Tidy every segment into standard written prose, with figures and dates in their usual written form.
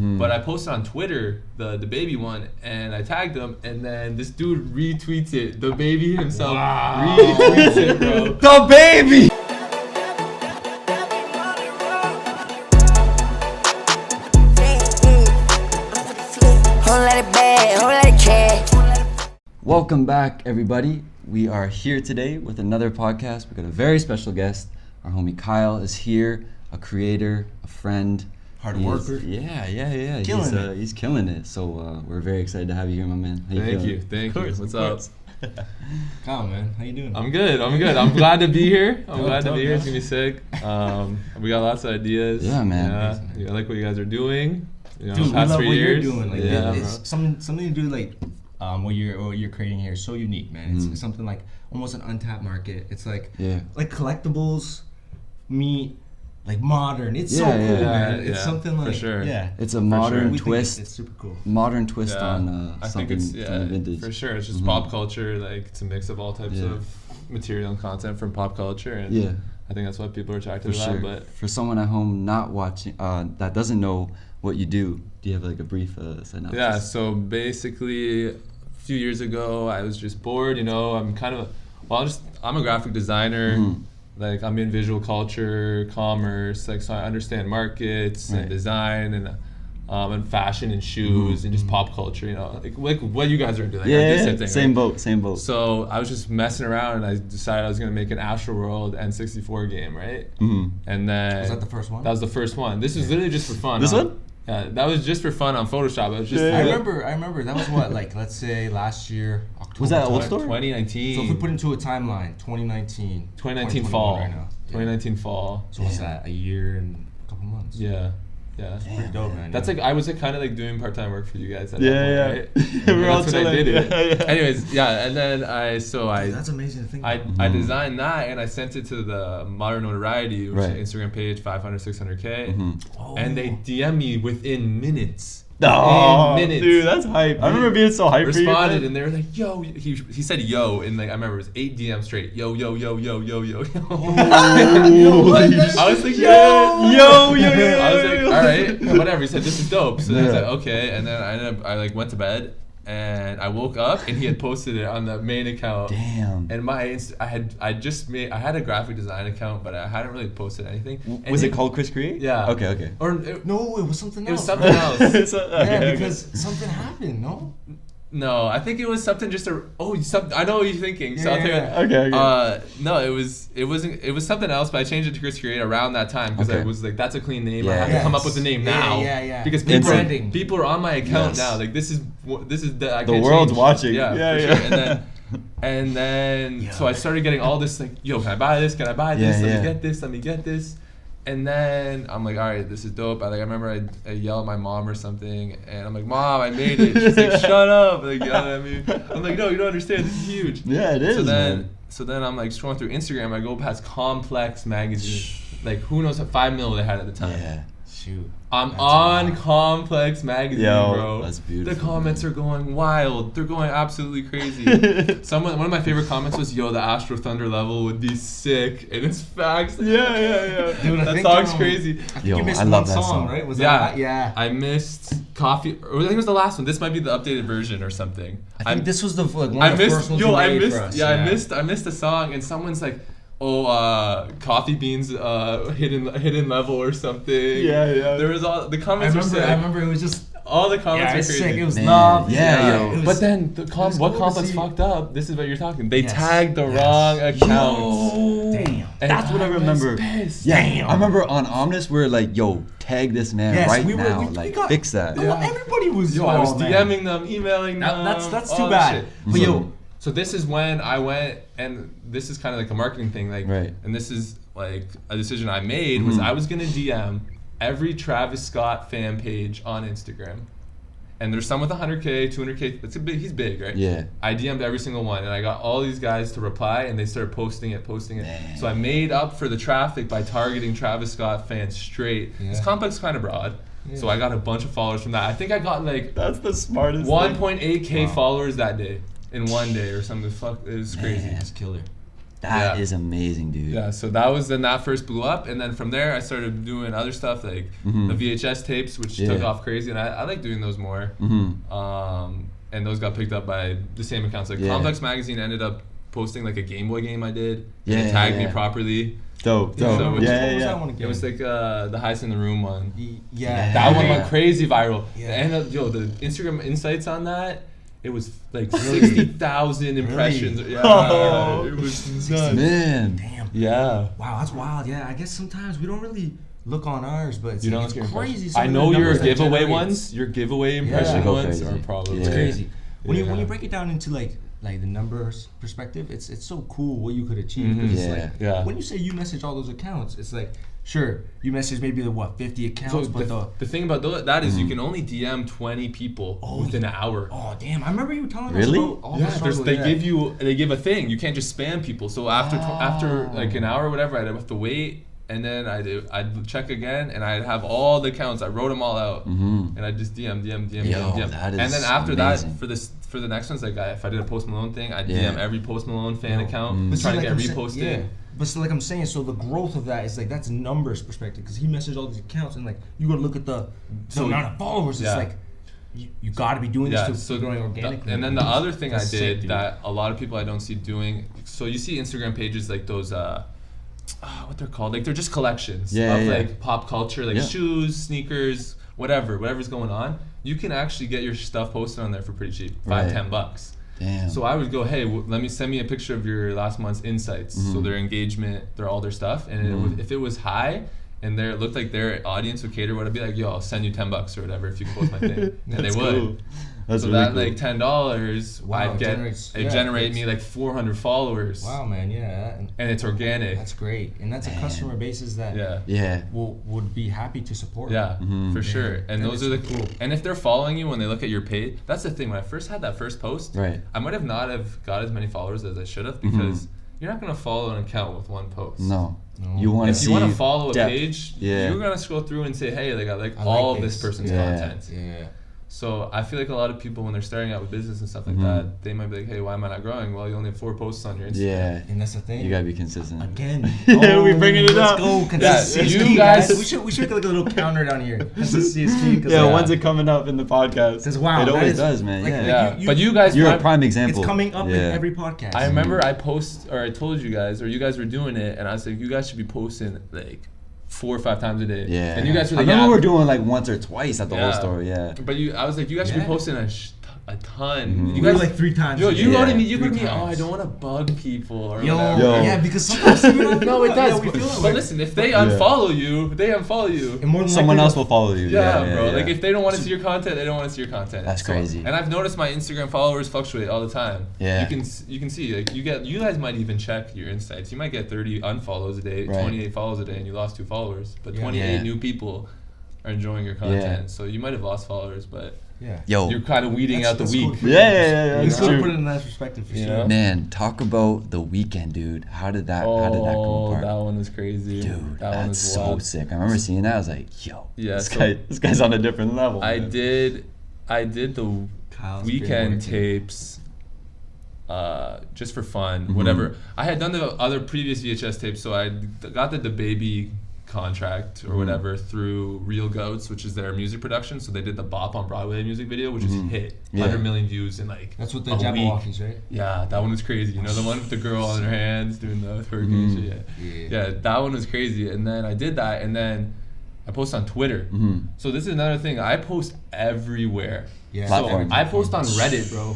But I posted on Twitter the baby one, and I tagged him, and then this dude retweets it. The baby himself retweets it, bro. The baby. Welcome back, everybody. We are here today with another podcast. We've got a very special guest. Our homie Kyle is here, a creator, a friend. Hard worker. Yeah. He's killing it. So we're very excited to have you here, my man. Thank you. What's up? Kyle, man, how you doing? I'm good. I'm glad to be here. I'm glad to be here. It's gonna be sick. We got lots of ideas. Yeah, man. Yeah, I like what you guys are doing. You know, Dude, past we love 3 what years. you're doing. Like, yeah, it's something to do like what you're creating here is so unique, man. It's something like almost an untapped market. It's like collectibles meet like modern. It's so cool, man. It's something like for sure. Yeah. It's a modern twist. It's super cool. Modern twist on I something think it's from the vintage. for sure. It's just pop culture. Like it's a mix of all types of material and content from pop culture. And I think that's what people are attracted to. Sure. But for someone at home not watching, that doesn't know what you do you have like a brief synopsis? Yeah. So basically, a few years ago, I was just bored. You know, I'm a graphic designer. Like I'm in visual culture, commerce, like so I understand markets and design and fashion and shoes and just pop culture, you know, like what you guys are into. Like same boat. So I was just messing around and I decided I was gonna make an Astroworld N64 game, right? And then Was that the first one? That was the first one. This was literally just for fun. This one? Yeah, that was just for fun on Photoshop. It was just I remember that was what, like, let's say last year, October. Was that old store? 2019. So if we put into a timeline, 2019 fall. right now. 2019 fall. So what's that? A year and a couple months. Yeah. That's pretty dope, man. That's like I was like kind of like doing part-time work for you guys. At Right? We're all chilling. I did it. Anyways, and then Dude, that's amazing to think about. I designed that and I sent it to the Modern Notoriety, which is an Instagram page, 500, 600K, and they DM me within minutes. Dude, that's hype. I remember being so hyped for you. Responded and they were like, "Yo," he said "yo," and like I remember it was 8 DMs straight. Yo. I was like, yo. I was like, all right, whatever. He said, "This is dope." So then I was like, okay, and then I like went to bed. And I woke up and he had posted it on the main account. Damn. And I had a graphic design account, but I hadn't really posted anything. Was it called Chris Create? Yeah. Okay. No, it was something else. It was something else. Because something happened, no? No, I think it was something just I know what you're thinking. Okay. No, it was something else, but I changed it to Chris Create around that time because I was like, that's a clean name. I have to come up with a name now. Yeah. Because people are on my account now. Like this is the world's watching. Yeah. Sure. And then so I started getting all this like, yo, can I buy this? Can I buy this? Let me get this. And then I'm like, all right, this is dope. I remember I yelled at my mom or something, and I'm like, Mom, I made it. She's like, shut up, like yelling at me. I'm like, no, you don't understand. This is huge. Yeah, it is. So then I'm like scrolling through Instagram. I go past Complex magazine, like who knows how 5 mil they had at the time. Yeah. Shoot. I'm on Complex magazine, bro. That's beautiful. The comments are going wild. They're going absolutely crazy. One of my favorite comments was, "Yo, the Astro Thunder level would be sick," and it's facts. Yeah. Dude, that song's crazy. I think you missed one song, right? Was that? Yeah. I missed Coffee. Or I think it was the last one. This might be the updated version or something. I think this was the one of the first ones you made for us. I missed a song, and someone's like, Coffee Beans hidden level or something. Yeah. There was all the comments were sick. I remember it was just all the comments were crazy. Sick. It was love. Yeah. But then what Complex fucked up? This is what you're talking. They tagged the wrong account. Damn. That's what I remember. Damn. I remember on Omnes we were like, yo, tag this man now. Fix that. Everybody was. I was DMing them, emailing them. That's too bad. But so this is when I went, and this is kind of like a marketing thing, like, and this is like a decision I made was I was gonna DM every Travis Scott fan page on Instagram, and there's some with 100K, 200K. He's big, right? Yeah. I DM'd every single one, and I got all these guys to reply, and they started posting it. Damn. So I made up for the traffic by targeting Travis Scott fans straight. This Complex is kind of broad. So I got a bunch of followers from that. I think I got like that's the smartest 1.8K followers that day. In one day or something. Fuck, it was crazy. That's killer. That is amazing, dude. Yeah, so that first blew up, and then from there I started doing other stuff like the VHS tapes, which took off crazy, and I like doing those more. And those got picked up by the same accounts. Like Complex Magazine ended up posting like a Game Boy game I did. And it tagged me properly. Dope. So It was like the Heist in the Room one. That one went crazy viral. And the Instagram insights on that, it was like 60,000 impressions. Really? Yeah, it was nuts. Man. Damn. Yeah. Wow, that's wild. Yeah, I guess sometimes we don't really look on ours, but it's, you it's crazy. I know your giveaway ones, your giveaway impression ones crazy. are probably It's crazy. When Yeah. you break it down into like the numbers perspective, it's so cool what you could achieve. Because it's like, when you say you message all those accounts, it's like, sure, you message maybe 50 accounts, So but the thing about that is you can only DM 20 people within an hour. Oh damn! I remember you telling Really? us about all the struggle. They give a thing. You can't just spam people. So after like an hour or whatever, I'd have to wait, and then I'd check again, and I'd have all the accounts. I wrote them all out, and I'd just DM. That is and then after amazing. that, for the next ones, like if I did a Post Malone thing, I'd DM every Post Malone fan account, trying to get reposted. But so like I'm saying, so the growth of that is like that's numbers perspective because he messaged all these accounts and like you gotta look at the amount of followers. It's like you gotta be doing this to growing organically. And then the other thing I did sick, that a lot of people I don't see doing. So you see Instagram pages like those. What they're called? Like they're just collections of like pop culture, like shoes, sneakers, whatever's going on. You can actually get your stuff posted on there for pretty cheap, $5-10. Damn. So I would go, hey, send me a picture of your last month's insights. So their engagement, all their stuff, and if it was high, and it looked like their audience would cater, I'd be like, yo, I'll send you $10 or whatever if you can post my thing, and they would. Cool. That's so really that cool. like $10, Wow, I'd get generate me like 400 followers. Wow, man, and it's organic. That's great, and that's a customer basis that would be happy to support. Yeah, for sure. And those are the cool. And if they're following you when they look at your page, that's the thing. When I first had that first post, I might have not have got as many followers as I should have because you're not gonna follow an account with one post. No. You want to see. If you want to follow depth. a page, you're gonna scroll through and say, hey, they got like all of this person's content. Yeah. So I feel like a lot of people when they're starting out with business and stuff like that, they might be like, hey, why am I not growing? Well, you only have 4 posts on your Instagram. Yeah. And that's the thing. You gotta be consistent. Again. We bringing it up. Let's go. Consistency. You guys. We should make like a little counter down here. Consistency is key. When's it coming up in the podcast? Because wow, it always does, man. Like, but you guys, you're a prime example. It's coming up in every podcast. I remember I told you guys, or you guys were doing it, and I was like, you guys should be posting like 4 or 5 times a day. Yeah. And you guys were like, I remember we're doing like once or twice at the whole store. But I was like, you guys should be posting a ton. You guys guys like 3 times. Yo, you wrote me. Oh, I don't want to bug people or whatever. Yeah, because sometimes no, it does. we feel it. But listen, if they unfollow you, they unfollow you. And more than someone else will follow you. Yeah, bro. Like if they don't want to see your content, they don't want to see your content. That's crazy. And I've noticed my Instagram followers fluctuate all the time. Yeah. You can see like you guys might even check your insights. You might get 30 unfollows a day, 28 follows a day, and you lost 2 followers. But 28 new people are enjoying your content. So you might have lost followers, but you're kind of weeding out the weak. Cool. Yeah. That's true. Put it in that perspective for sure. Man, talk about the weekend, dude. How did that come apart? That one was crazy. Dude, that that's so sick. I remember seeing that. I was like, yo, this guy's on a different level. I did the weekend tapes just for fun, whatever. I had done the other previous VHS tapes, so I got the Baby contract or whatever through Real Goats, which is their music production. So they did the Bop on Broadway music video, which is hit 100 million views in like that's what the Jabberwockies, right? Yeah, that one was crazy. You know, the one with the girl on her hands doing the twerking shit. Yeah, that one was crazy. And then I did that, and then I post on Twitter. So this is another thing. I post everywhere. Yeah. So I post on Reddit, bro.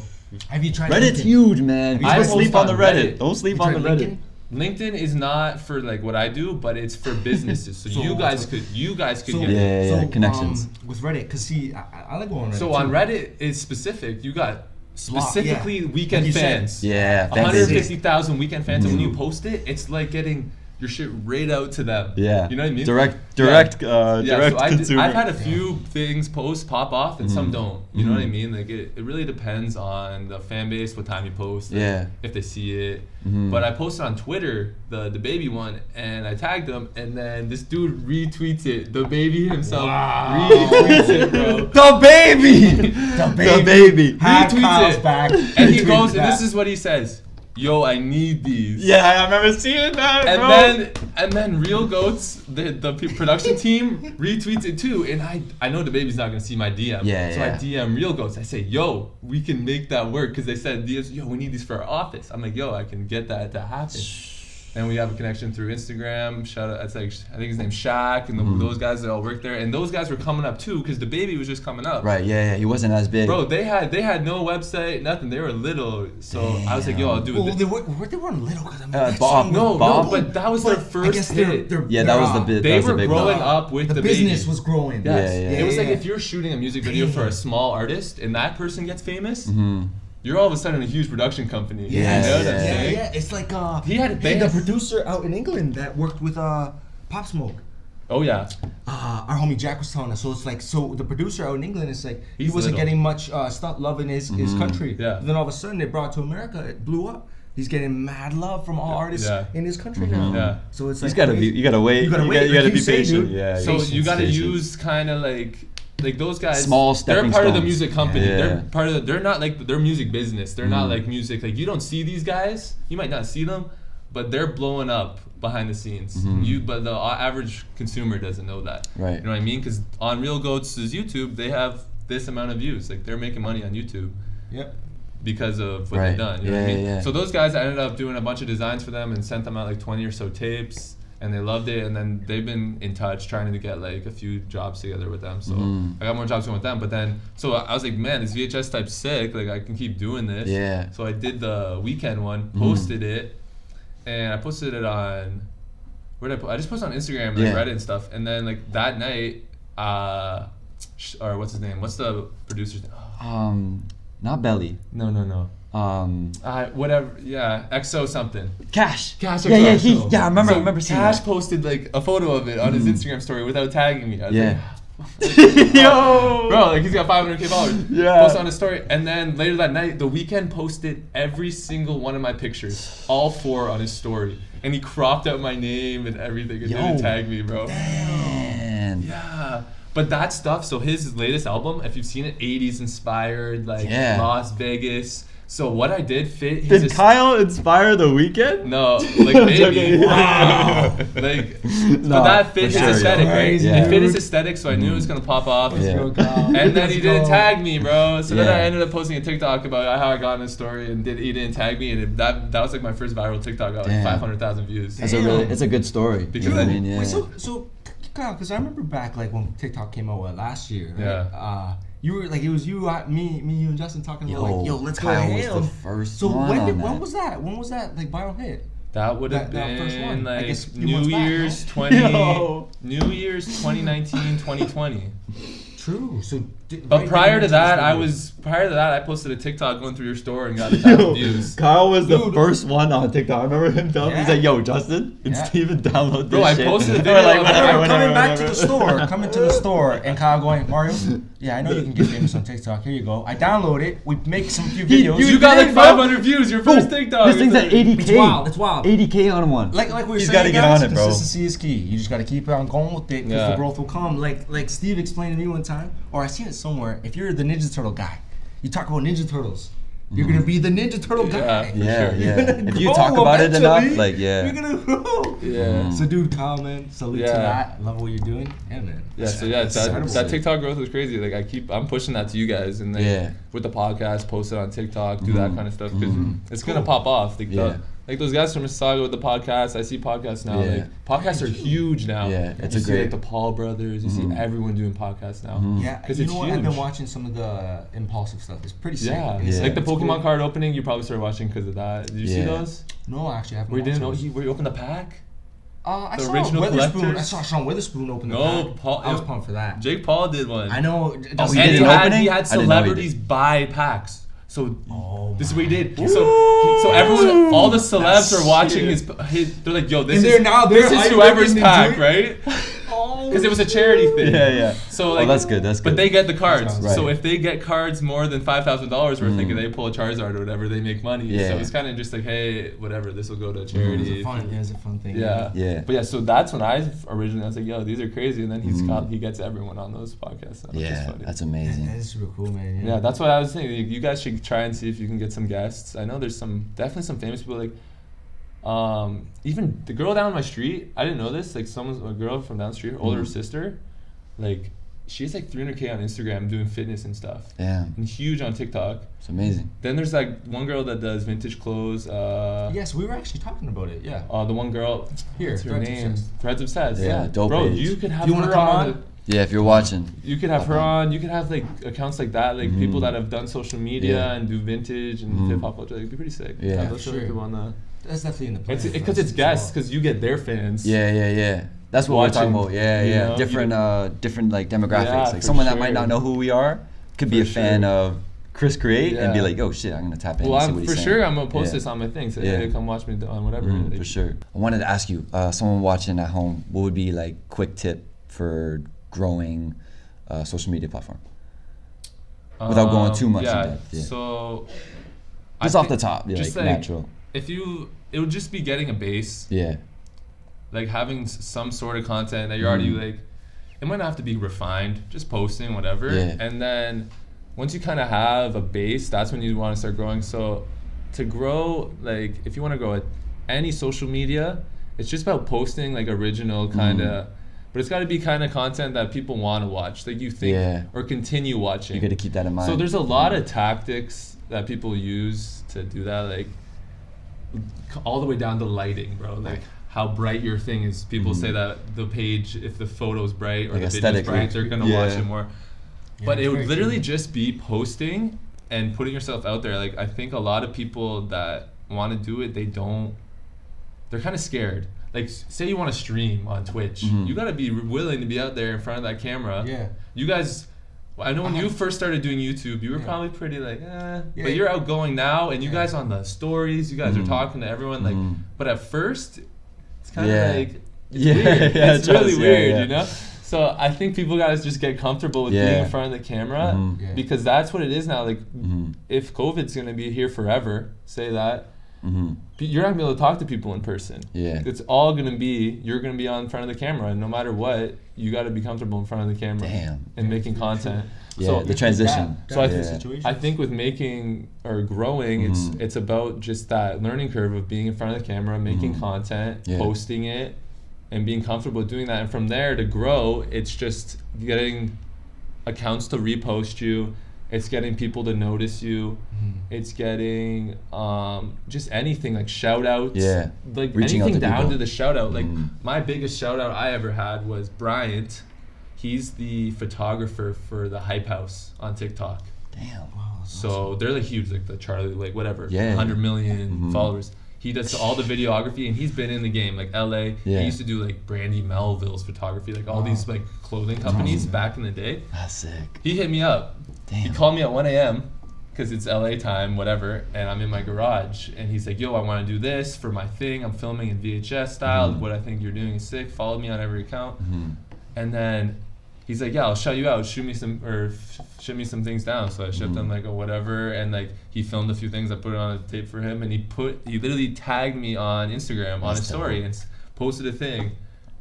Have you tried Reddit's LinkedIn? huge, man. I Don't sleep on the Reddit. Don't sleep on the Reddit. LinkedIn is not for like what I do, but it's for businesses. So you guys could get it. Connections. With Reddit, cause see, I like going on Reddit. So on Reddit, it's specific. You got specifically weekend fans. Yeah, 150,000 weekend fans, and when you post it, it's like getting your shit right out to them. Yeah. You know what I mean? Direct so consumer. I've had a few things pop off and some don't. You know what I mean? Like it really depends on the fan base, what time you post, if they see it. But I posted on Twitter the Baby one, and I tagged him, and then this dude retweets it. The Baby himself retweets it, bro. The Baby. The Baby. Retweets it. Back. And he goes, and this is what he says. yo, I need these. Yeah, I remember seeing that, And then Real Goats, the production team retweets it too. And I know the baby's not gonna see my DM. So I DM Real Goats. I say, yo, we can make that work, because they said, yo, we need these for our office. I'm like, yo, I can get that to happen. And we have a connection through Instagram. Shout out, it's like, I think his name's Shaq, and those guys that all work there. And those guys were coming up too, because the baby was just coming up. Right, yeah, he wasn't as big. Bro, they had no website, nothing. They were little. So I was like, yo, I'll do it. Well, they weren't little, because I mean, Bob. No, but that was their first hit. That was the big. They were growing up with the business baby. was growing. Yes. Yeah. It was like if you're shooting a music video for a small artist and that person gets famous, you're all of a sudden a huge production company. Yes. You know what I'm saying? Yeah. It's like the producer out in England that worked with Pop Smoke. Oh yeah. Our homie Jack was telling us. So it's like, so the producer out in England is like, he He's wasn't little. getting much love in his country. Yeah. Then all of a sudden they brought it to America. It blew up. He's getting mad love from all artists in his country now. Yeah. So it's You like, gotta wait. You gotta be patient. Dude. Yeah. So you gotta use kind of like those guys. Small They're stepping part of the stones. music company. Yeah. They're part of. They're not like their music business. They're not like music. Like you don't see these guys. You might not see them, but they're blowing up behind the scenes. But the average consumer doesn't know that. Right. You know what I mean? Because on Real Goats' YouTube, they have this amount of views. Like they're making money on YouTube. Yep. Because of what they've done. You know what I mean? Yeah. So those guys, I ended up doing a bunch of designs for them and sent them out like 20 or so tapes, and they loved it. And then they've been in touch trying to get like a few jobs together with them. So I got more jobs going with them. But then, so I was like, man, this VHS type's sick. Like I can keep doing this. Yeah. So I did the weekend one, posted it, and I posted it on, where did I just posted on Instagram, like Reddit and stuff. And then like that night, or what's his name? What's the producer's name? Not Belly. No. Whatever. Yeah, EXO something. Cash. Cash. Yeah, EXO. I remember seeing Cash that. posted like a photo of it on his Instagram story without tagging me. I was Yo. bro, like he's got 500K followers. Yeah. Posted on his story, and then later that night, The Weeknd posted every single one of my pictures, all 4 on his story, and he cropped out my name and everything and didn't tag me, bro. Man. Yeah. But that stuff, so his latest album, if you've seen it, 80s inspired, like Las Vegas. So what I did fit his... Did Kyle inspire The Weeknd? No, like maybe. Wow. Like, but that fit his aesthetic, right? Yeah. It fit his aesthetic, so I knew it was gonna pop off. And then he didn't tag me, bro. So then I ended up posting a TikTok about how I got in his story, and he didn't tag me, and that was like my first viral TikTok. Got like 500,000 views. It's a good story. Because you know what I mean? Yeah. Wait, so Kyle, because I remember back like when TikTok came out last year, right? You were like, it was you, me, you, and Justin talking about like, yo, let's Kyle go was ham. the first so one when was that? When was that like viral hit? That would have that first been one. I like guess a few New months back, Year's no? 2019, 2020. True. So, But prior to that, I posted a TikTok going through your store and got 1,000 views. Kyle was the first one on TikTok. I remember him telling me, he's like, yo, Justin, and Steven, download this Bro, I shit. posted a video We're like, of whatever. Coming to the store, and Kyle going, Mario, yeah, I know you can get famous on TikTok. Here you go. I download it. We make some few videos. You got like 500 views. Your first TikTok. This thing's at 80K. It's wild. 80K on one. Like we were He's saying, gotta get on it, bro. Consistency is key. You just gotta keep on going with it, because the growth will come. Like Steve explained to me one time, or I seen it somewhere. If you're the Ninja Turtle guy, you talk about Ninja Turtles. You're gonna be the Ninja Turtle guy. Yeah. If you grow talk about it enough, eventually. like, You're gonna grow. Yeah. So, dude, Kyle, man, salute to that. I love what you're doing. Yeah, man. Yeah, so that TikTok growth was crazy. Like I'm pushing that to you guys, and like with the podcast, post it on TikTok, do that kind of stuff, because it's gonna pop off. Like those guys from Mississauga with the podcast, I see podcasts now. Like podcasts are huge now. Yeah, it's you a see, great. like the Paul brothers. You see everyone doing podcasts now. Yeah, because you it's know what? huge. I've been watching some of the impulsive stuff. It's pretty sick. Yeah, It's like the it's Pokemon cool. card opening. You probably started watching because of that. Did you see those? No, actually, I haven't. Where you watched didn't know those. where you opened the pack? I The saw original Witherspoon. collectors? I saw Shawn Witherspoon open the No, pack. Paul. I was pumped for that. Jake Paul did one. I know. he And did he an had opening? he I had didn't know he celebrities buy packs. So Oh this is what he did. So everyone, all the celebs are watching his. They're like, yo, this And is they're this is hyping whoever's and pack, doing- right? Oh because it was a charity thing. Yeah. So like, that's good. That's good. But they get the cards. Right. So if they get cards more than $5,000 worth, like if they pull a Charizard or whatever, they make money. Yeah. So it's kind of just like, hey, whatever, this will go to charity. It's a fun thing. Yeah. But yeah, so that's when I was like, yo, these are crazy, and then he gets everyone on those podcasts. Yeah, that's amazing. That is super cool, man. Yeah, that's what I was thinking. You guys should try and see if you can get some guests. I know there's definitely some famous people, like even the girl down my street. I didn't know this. Like a girl from down the street, her older sister, like she's like 300K on Instagram doing fitness and stuff. Yeah. And huge on TikTok. It's amazing. Then there's like one girl that does vintage clothes. Yes, we were actually talking about it. Yeah. The one girl. Here, what's her name? Threads Obsessed. Yeah, dope Bro, page. you could have Do you want her to come on. on? Yeah, if you're watching. You could have her on. You could have like accounts like that, like people that have done social media and do vintage and hip hop culture. It'd be pretty sick. Yeah, those sure. People on the. That's definitely in the plan. Because it's guests, because you get their fans. Yeah. That's what we're talking about. Yeah. know? Different like demographics. Yeah, like someone that sure. might not know who we are could be a fan of Chris Create and be like, oh shit, I'm gonna tap in. Well, and see what he's saying. sure I'm gonna post this on my thing. So hey, come watch me on whatever. For sure. I wanted to ask you, someone watching at home, what would be like quick tip for growing a social media platform without going too much in depth? Yeah. So just off the top, just like natural. It would just be getting a base. Yeah. Like having some sort of content that you're already like, it might not have to be refined, just posting whatever. Yeah. And then once you kind of have a base, that's when you want to start growing. So to grow, like if you want to grow any social media, it's just about posting like original kind of, but it's got to be kind of content that people want to watch, like you think or continue watching. You got to keep that in mind. So there's a lot of tactics that people use to do that, like all the way down to lighting, bro. Like how bright your thing is. People say that the page, if the photo's bright or like the video's bright, they're gonna watch it more. Yeah, but it would literally just be posting and putting yourself out there. Like I think a lot of people that want to do it, they're kind of scared. Like say you want to stream on Twitch, you gotta be willing to be out there in front of that camera. Yeah. You guys, I know when you first started doing YouTube, you were probably pretty like, but you're outgoing now, and you guys on the stories, you guys are talking to everyone, like, but at first, it's kind of like, it's weird. It's really weird, you know? So I think people gotta just get comfortable with being in front of the camera, because that's what it is now. Like, if COVID's gonna be here forever, say that, you're not gonna be able to talk to people in person. It's all gonna be, you're gonna be on front of the camera, and no matter what, you gotta be comfortable in front of the camera and making content. So the transition. I think with making or growing, it's about just that learning curve of being in front of the camera, making content, posting it, and being comfortable doing that. And from there to grow, it's just getting accounts to repost you. It's getting people to notice you. It's getting just anything like shout outs. Like reaching anything down to the shout out. Like my biggest shout out I ever had was Bryant. He's the photographer for the Hype House on TikTok. Damn. Wow, so awesome. They're like huge, like the Charlie, like whatever, 100 million followers. He does all the videography, and he's been in the game, like LA. He used to do like Brandy Melville's photography, like all these like clothing companies back in the day. That's sick. He hit me up. He called me at 1 a.m. because it's LA time, whatever, and I'm in my garage, and he's like, yo, I want to do this for my thing. I'm filming in VHS style. What I think you're doing is sick. Follow me on every account. And then he's like, yeah, I'll shout you out. Shoot me some things down. So I shipped him like a whatever, and like he filmed a few things. I put it on a tape for him, and he literally tagged me on Instagram on his story and posted a thing,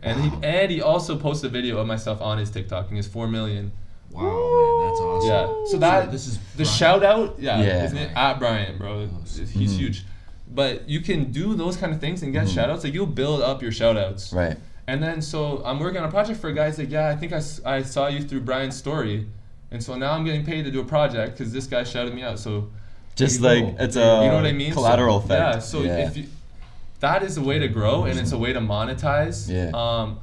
and he also posted a video of myself on his TikTok, and he has 4 million. Wow, man, that's awesome. Yeah, so this is the shout out. Isn't it at Brian, bro? He's huge. But you can do those kind of things and get shout outs. Like you'll build up your shout outs. Right. And then so I'm working on a project for a guy. He's like, yeah, I think I saw you through Brian's story, and so now I'm getting paid to do a project because this guy shouted me out. So just like it's a you know what I mean? Collateral effect. Yeah. So if you, that is a way to grow, and it's a way to monetize.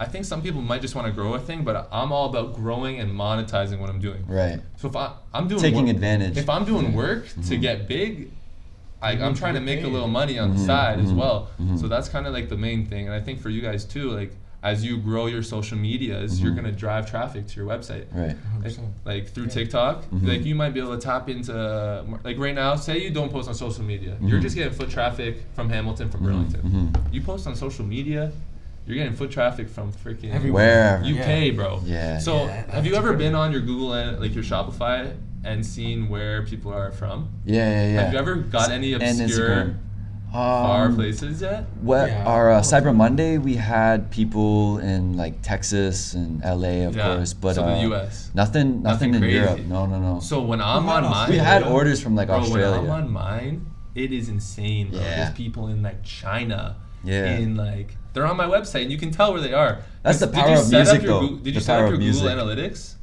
I think some people might just want to grow a thing, but I'm all about growing and monetizing what I'm doing. Right. So if I'm doing taking advantage. If I'm doing work to get big, I'm trying to make a little money on the side as well. So that's kind of like the main thing. And I think for you guys too, like as you grow your social medias, you're gonna drive traffic to your website. Right. Like through TikTok, like you might be able to tap into, like right now, say you don't post on social media, you're just getting foot traffic from Hamilton, from Burlington. You post on social media, you're getting foot traffic from freaking everywhere. UK, bro. Yeah. So Yeah, have you ever been on your Google and like your Shopify and seen where people are from? Yeah. Have you ever got any And obscure Instagram. far places yet? Our Cyber Monday, we had people in like Texas and LA, of course, but so the US. Nothing in crazy. Europe. No. So when I'm on mine, we had orders from like bro, Australia. when I'm on mine, it is insane, bro. Yeah. There's people in like China. Yeah. In like they're on my website and you can tell where they are. That's the Did power you of set up music, your though. Did you The set power up of your Google music. Analytics?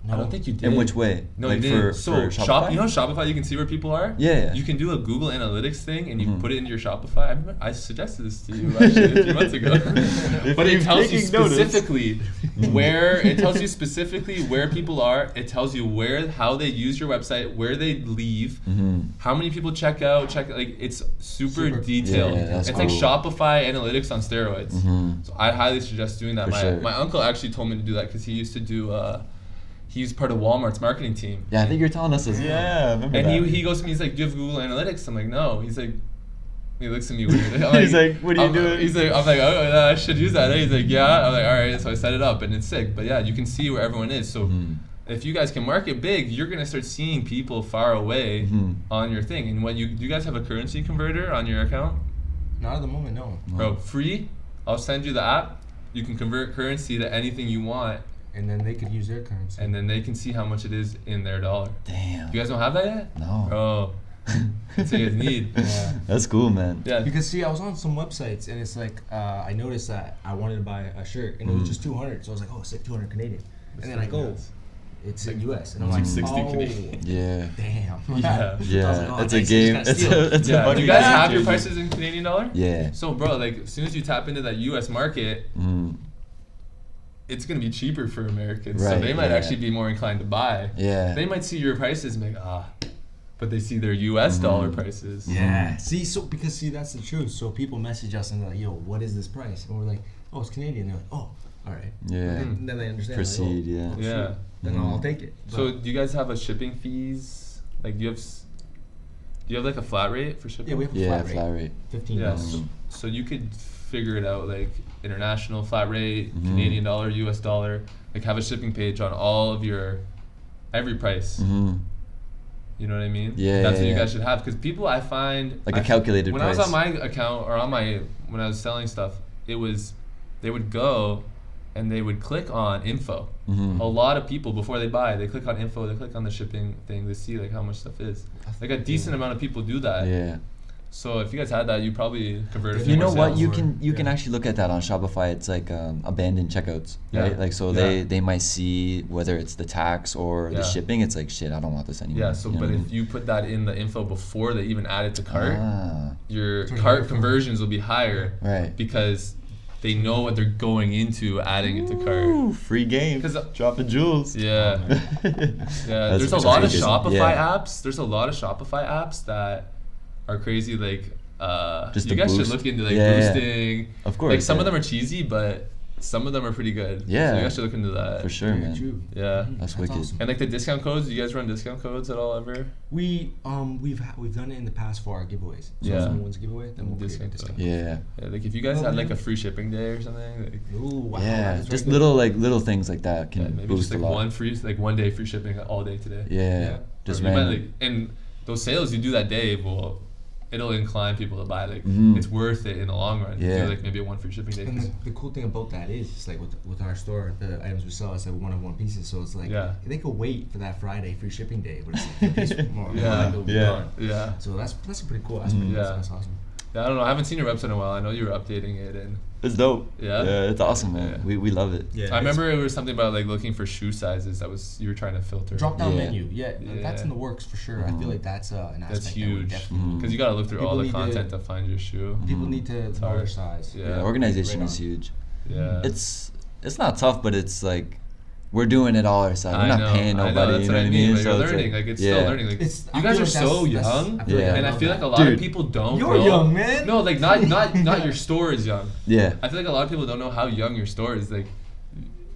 No. I don't think you did. In which way? No, like you didn't. So for Shopify? you know Shopify, you can see where people are. Yeah. You can do a Google Analytics thing, and you put it into your Shopify. I suggested this to you actually a few months ago, but it tells you specifically where people are. It tells you how they use your website, where they leave, how many people check out. Like it's super detailed. Yeah, that's it's cool. like Shopify Analytics on steroids. So I highly suggest doing that. My uncle actually told me to do that because he used to do. He's part of Walmart's marketing team. Yeah, I think you're telling us this. Yeah, I remember And that. he goes to me, he's like, do you have Google Analytics? I'm like, no. He's like, he looks at me weird. He's like, what are you doing? He's like, I'm like, oh, I should use that. He's like, yeah. I'm like, all right. So I set it up and it's sick. But yeah, you can see where everyone is. So if you guys can market big, you're going to start seeing people far away on your thing. And do you guys have a currency converter on your account? Not at the moment, no. Bro, free. I'll send you the app. You can convert currency to anything you want. And then they could use their currency. And then they can see how much it is in their dollar. Damn. You guys don't have that yet? No. Bro, that's what you guys need. Yeah. That's cool, man. Yeah. Because see, I was on some websites and it's like I noticed that I wanted to buy a shirt and it was just 200. So I was like, oh, it's like 200 Canadian. And then I go, it's in US, and I'm like, 60 oh, Canadian. Yeah. Damn. Yeah. Yeah. I was like, oh, It's nice, a game. I just It's gotta a Yeah. Do fucking you guys game have your changer. prices in Canadian dollar? Yeah. So, bro, like, as soon as you tap into that US market, it's going to be cheaper for Americans. So Right, they might yeah. actually be more inclined to buy. Yeah. They might see your prices and be like, but they see their US dollar prices. Yeah. See, because that's the truth. So people message us and they're like, yo, what is this price? And we're like, oh, it's Canadian. They're like, oh, all right. Yeah. And then they understand. Proceed, like, yeah. oh, Yeah. shoot. Then I'll take it. So do you guys have a shipping fees? Like, do you have like a flat rate for shipping? Yeah, we have a Yeah, flat flat rate. rate. $15. Yeah, so you could figure it out, like international flat rate, Canadian dollar, US dollar, like have a shipping page on all of every price. You know what I mean? Yeah, That's yeah, what you yeah. guys should have, because people I find Like a calculated when price. I was on my account or when I was selling stuff, they would go and they would click on info. A lot of people before they buy, they click on info, they click on the shipping thing to see like how much stuff is. Like a decent amount of people do that. Yeah. So if you guys had that, you probably convert a few You more know what? sales. You can actually look at that on Shopify. It's like abandoned checkouts, Yeah. right? Like so they might see whether it's the tax or the Yeah. shipping. It's like shit. I don't want this anymore. Yeah, so You know but what I if mean? you put that in the info before they even add it to cart, your That's what cart you're for. conversions will be higher. Right. Because they know what they're going into adding it to cart. Ooh, free game. 'Cause, Dropping jewels. Yeah. That's There's a lot of crazy. Shopify Yeah. apps. There's a lot of Shopify apps that are crazy. Like, Just you to guys should boost. look into like Yeah, yeah. boosting. Of course. Like some of yeah. them are cheesy, but some of them are pretty good. Yeah. So you guys should look into that. For sure, Very man. true. Yeah. That's wicked. awesome. And like the discount codes, do you guys run discount codes at all ever? We've done it in the past for our giveaways. So Yeah. if someone wins a giveaway, then we'll create a Discount discount. Yeah. Yeah, like if you guys Oh, had like man. a free shipping day or something, like Ooh, wow. Yeah. that's Just very good. little things like that can yeah, maybe boost just like a lot. one day free shipping all day today. Yeah. Yeah. Just Or you might, random. like, and those sales you do that day it'll incline people to buy. Like it's worth it in the long run. Yeah. Do like maybe a one free shipping day. And the cool thing about that is, just like with our store, the items we sell, it's like one of one pieces. So it's like Yeah. they could wait for that Friday free shipping day, but it's like a piece more. Yeah. Like it'll be Yeah. gone. Yeah. So that's a pretty cool aspect. Yeah. That's awesome. Yeah, I don't know. I haven't seen your website in a while. I know you were updating it, and It's dope. Yeah? Yeah, it's awesome, man. Yeah. We love it. Yeah. I remember it was something about like looking for shoe sizes. You were trying to filter. Drop down Yeah. menu. Yeah, that's Yeah. in the works for sure. I feel like that's an aspect That's that we huge definitely because you gotta look through all People the need to- content to find your shoe. People need to know hard. their size. Yeah. Yeah, organization Right is on. huge. Yeah. It's not tough, but it's like we're doing it all ourselves. We're I not know, paying I know, nobody. that's You know what I what I mean. mean? Like, you're it's learning. Like it's yeah. still learning. Like It's- I you guys feel are like so that's- young, I feel like and I love feel like that. a lot Dude. of people don't. You're know. young, man. No, like not your store is young. Yeah. I feel like a lot of people don't know how young your store is. Like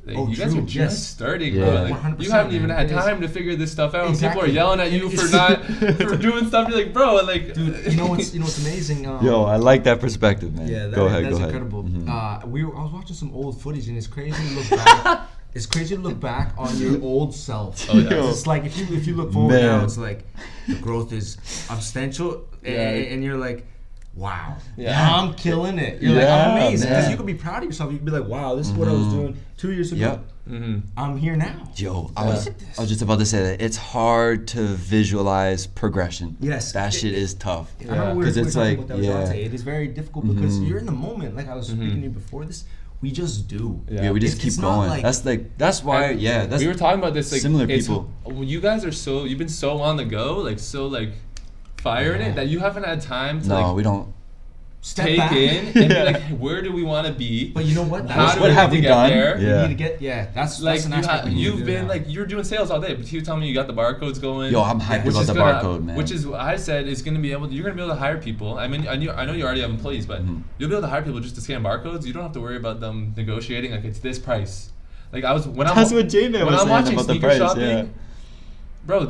Like, you guys are just starting, Yeah. bro. Like, you haven't even had time to figure this stuff out, and people are yelling at you for doing stuff. You're like, bro, like, dude, you know what's amazing? Yo, I like that perspective, man. Yeah, go ahead. that's incredible. I was watching some old footage, and it's crazy to look back. It's crazy to look back on your old self. Oh, yeah. It's like if you look forward now, it's like the growth is substantial, and you're like, wow, I'm killing it. You're like, I'm amazing. Because you could be proud of yourself. You could be like, wow, this is what I was doing 2 years ago. Yep. I'm here now. Yo, I was just about to say that it's hard to visualize progression. Yes, that shit is tough. I remember we were it's talking like, about that with Dante. It is very difficult because you're in the moment. Like I was speaking to you before this, we just do. Yeah, we just keep going. Like, that's why. That's we were talking about this. Like, similar people. You guys are you've been so on the go, like so like firing it that you haven't had time to we don't. Take in and be like, where do we want to be? But you know what? What have we done? There? Yeah. We need to get, that's like an aspect you've been like, you're doing sales all day, but you tell me you got the barcodes going. Yo, I'm hyped about the barcode, man. Which is what I said is going to be you're going to be able to hire people. I mean, I know you already have employees, but you'll be able to hire people just to scan barcodes. You don't have to worry about them negotiating, like, it's this price. Like, what J-Man was saying watching about the sneaker price, shopping, bro,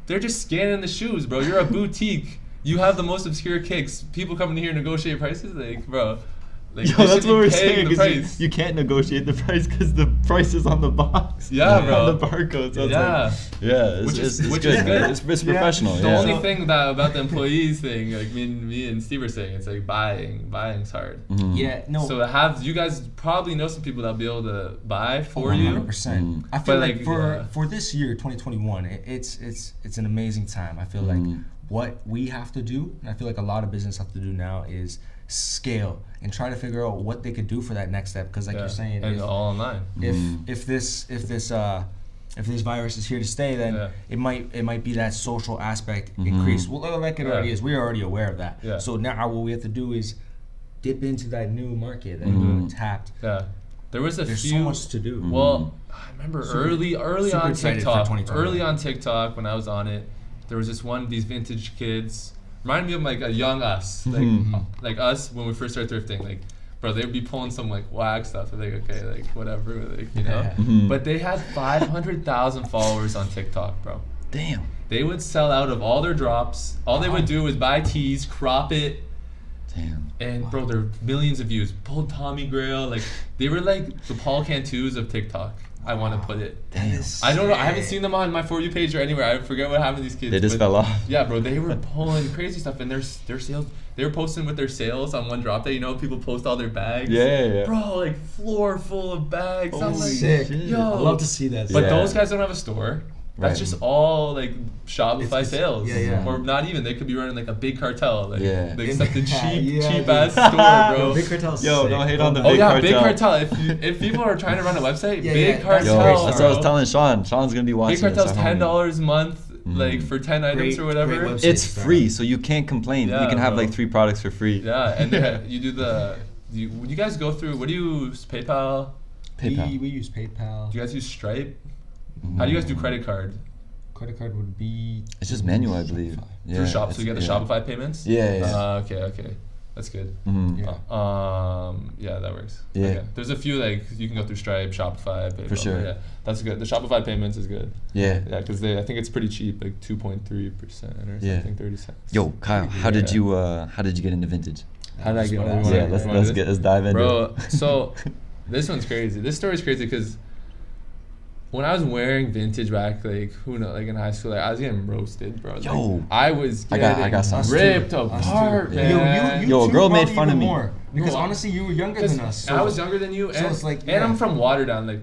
they're just scanning the shoes, bro. You're a boutique. You have the most obscure kicks. People coming here negotiate prices, like, bro. Like, yo, that's what we're saying. The price. You can't negotiate the price because the price is on the box. Yeah, bro. On the barcode. So which is good. It's professional. The only thing about the employees thing, like me and Steve are saying, it's like buying's hard. Yeah, no. So you guys probably know some people that'll be able to buy for 100%. you. 100%. I feel like for this year, 2021, it's an amazing time. I feel like what we have to do, and I feel like a lot of business have to do now, is scale and try to figure out what they could do for that next step. Because like you're saying, and all online. If this virus is here to stay, then it might be that social aspect increase. Well, like it already is. We're already aware of that. Yeah. So now what we have to do is dip into that new market that we tapped. Yeah. There's so much to do. Well, I remember early on TikTok when I was on it, there was these vintage kids. Reminded me of like a young us, like us when we first started thrifting. Like, bro, they would be pulling some like whack stuff. Like, okay, like whatever, like, you know. But they had 500,000 followers on TikTok, bro. Damn. They would sell out of all their drops. All they would do was buy tees, crop it. Damn. And bro, there were millions of views. Pulled Tommy Grail, like they were like the Paul Cantus of TikTok. I want to put it. Damn. I don't know. I haven't seen them on my For You page or anywhere. I forget what happened to these kids. They just fell off. Yeah, bro. They were pulling crazy stuff, and their sales. They were posting with their sales on one drop day. You know, people post all their bags. Yeah. Bro, like floor full of bags. I'm like, sick. Yo, I love to see that. But those guys don't have a store. That's just all like Shopify sales. Or not even. They could be running like a big cartel. Like, they accept cheap ass store, bro. Big cartel. Yo, don't hate on the big cartel. Big cartel. If people are trying to run a website, big cartel. Yo, that's what I was telling Shawn. Shawn's gonna be watching. Big cartel's $10 a month, like for 10 items or whatever. It's free, so you can't complain. You can have like 3 products for free. Yeah, and you do when you guys go through, what do you use? PayPal? We use PayPal. Do you guys use Stripe? How do you guys do credit card? Credit card would be... It's just manual, I believe. Through Shop, so you get the Shopify payments? Yeah. Okay. That's good. Yeah, that works. Yeah. Okay. There's a few, like, you can go through Stripe, Shopify, PayPal. For sure. Yeah, that's good. The Shopify payments is good. Yeah. Yeah, because I think it's pretty cheap, like 2.3% or something, 30 cents. Yo, Kyle, how did you get into vintage? How did I get into vintage? Let's dive into it. Bro, so this one's crazy. This story's crazy because when I was wearing vintage back, like, who knows, like in high school, like, I was getting roasted, bro. Yo, like, I was getting I got some ripped apart, man. Yo, a girl made fun of me. More, because honestly, you were younger than us. So I was younger than you, and, it's like, and I'm from Waterdown. Like,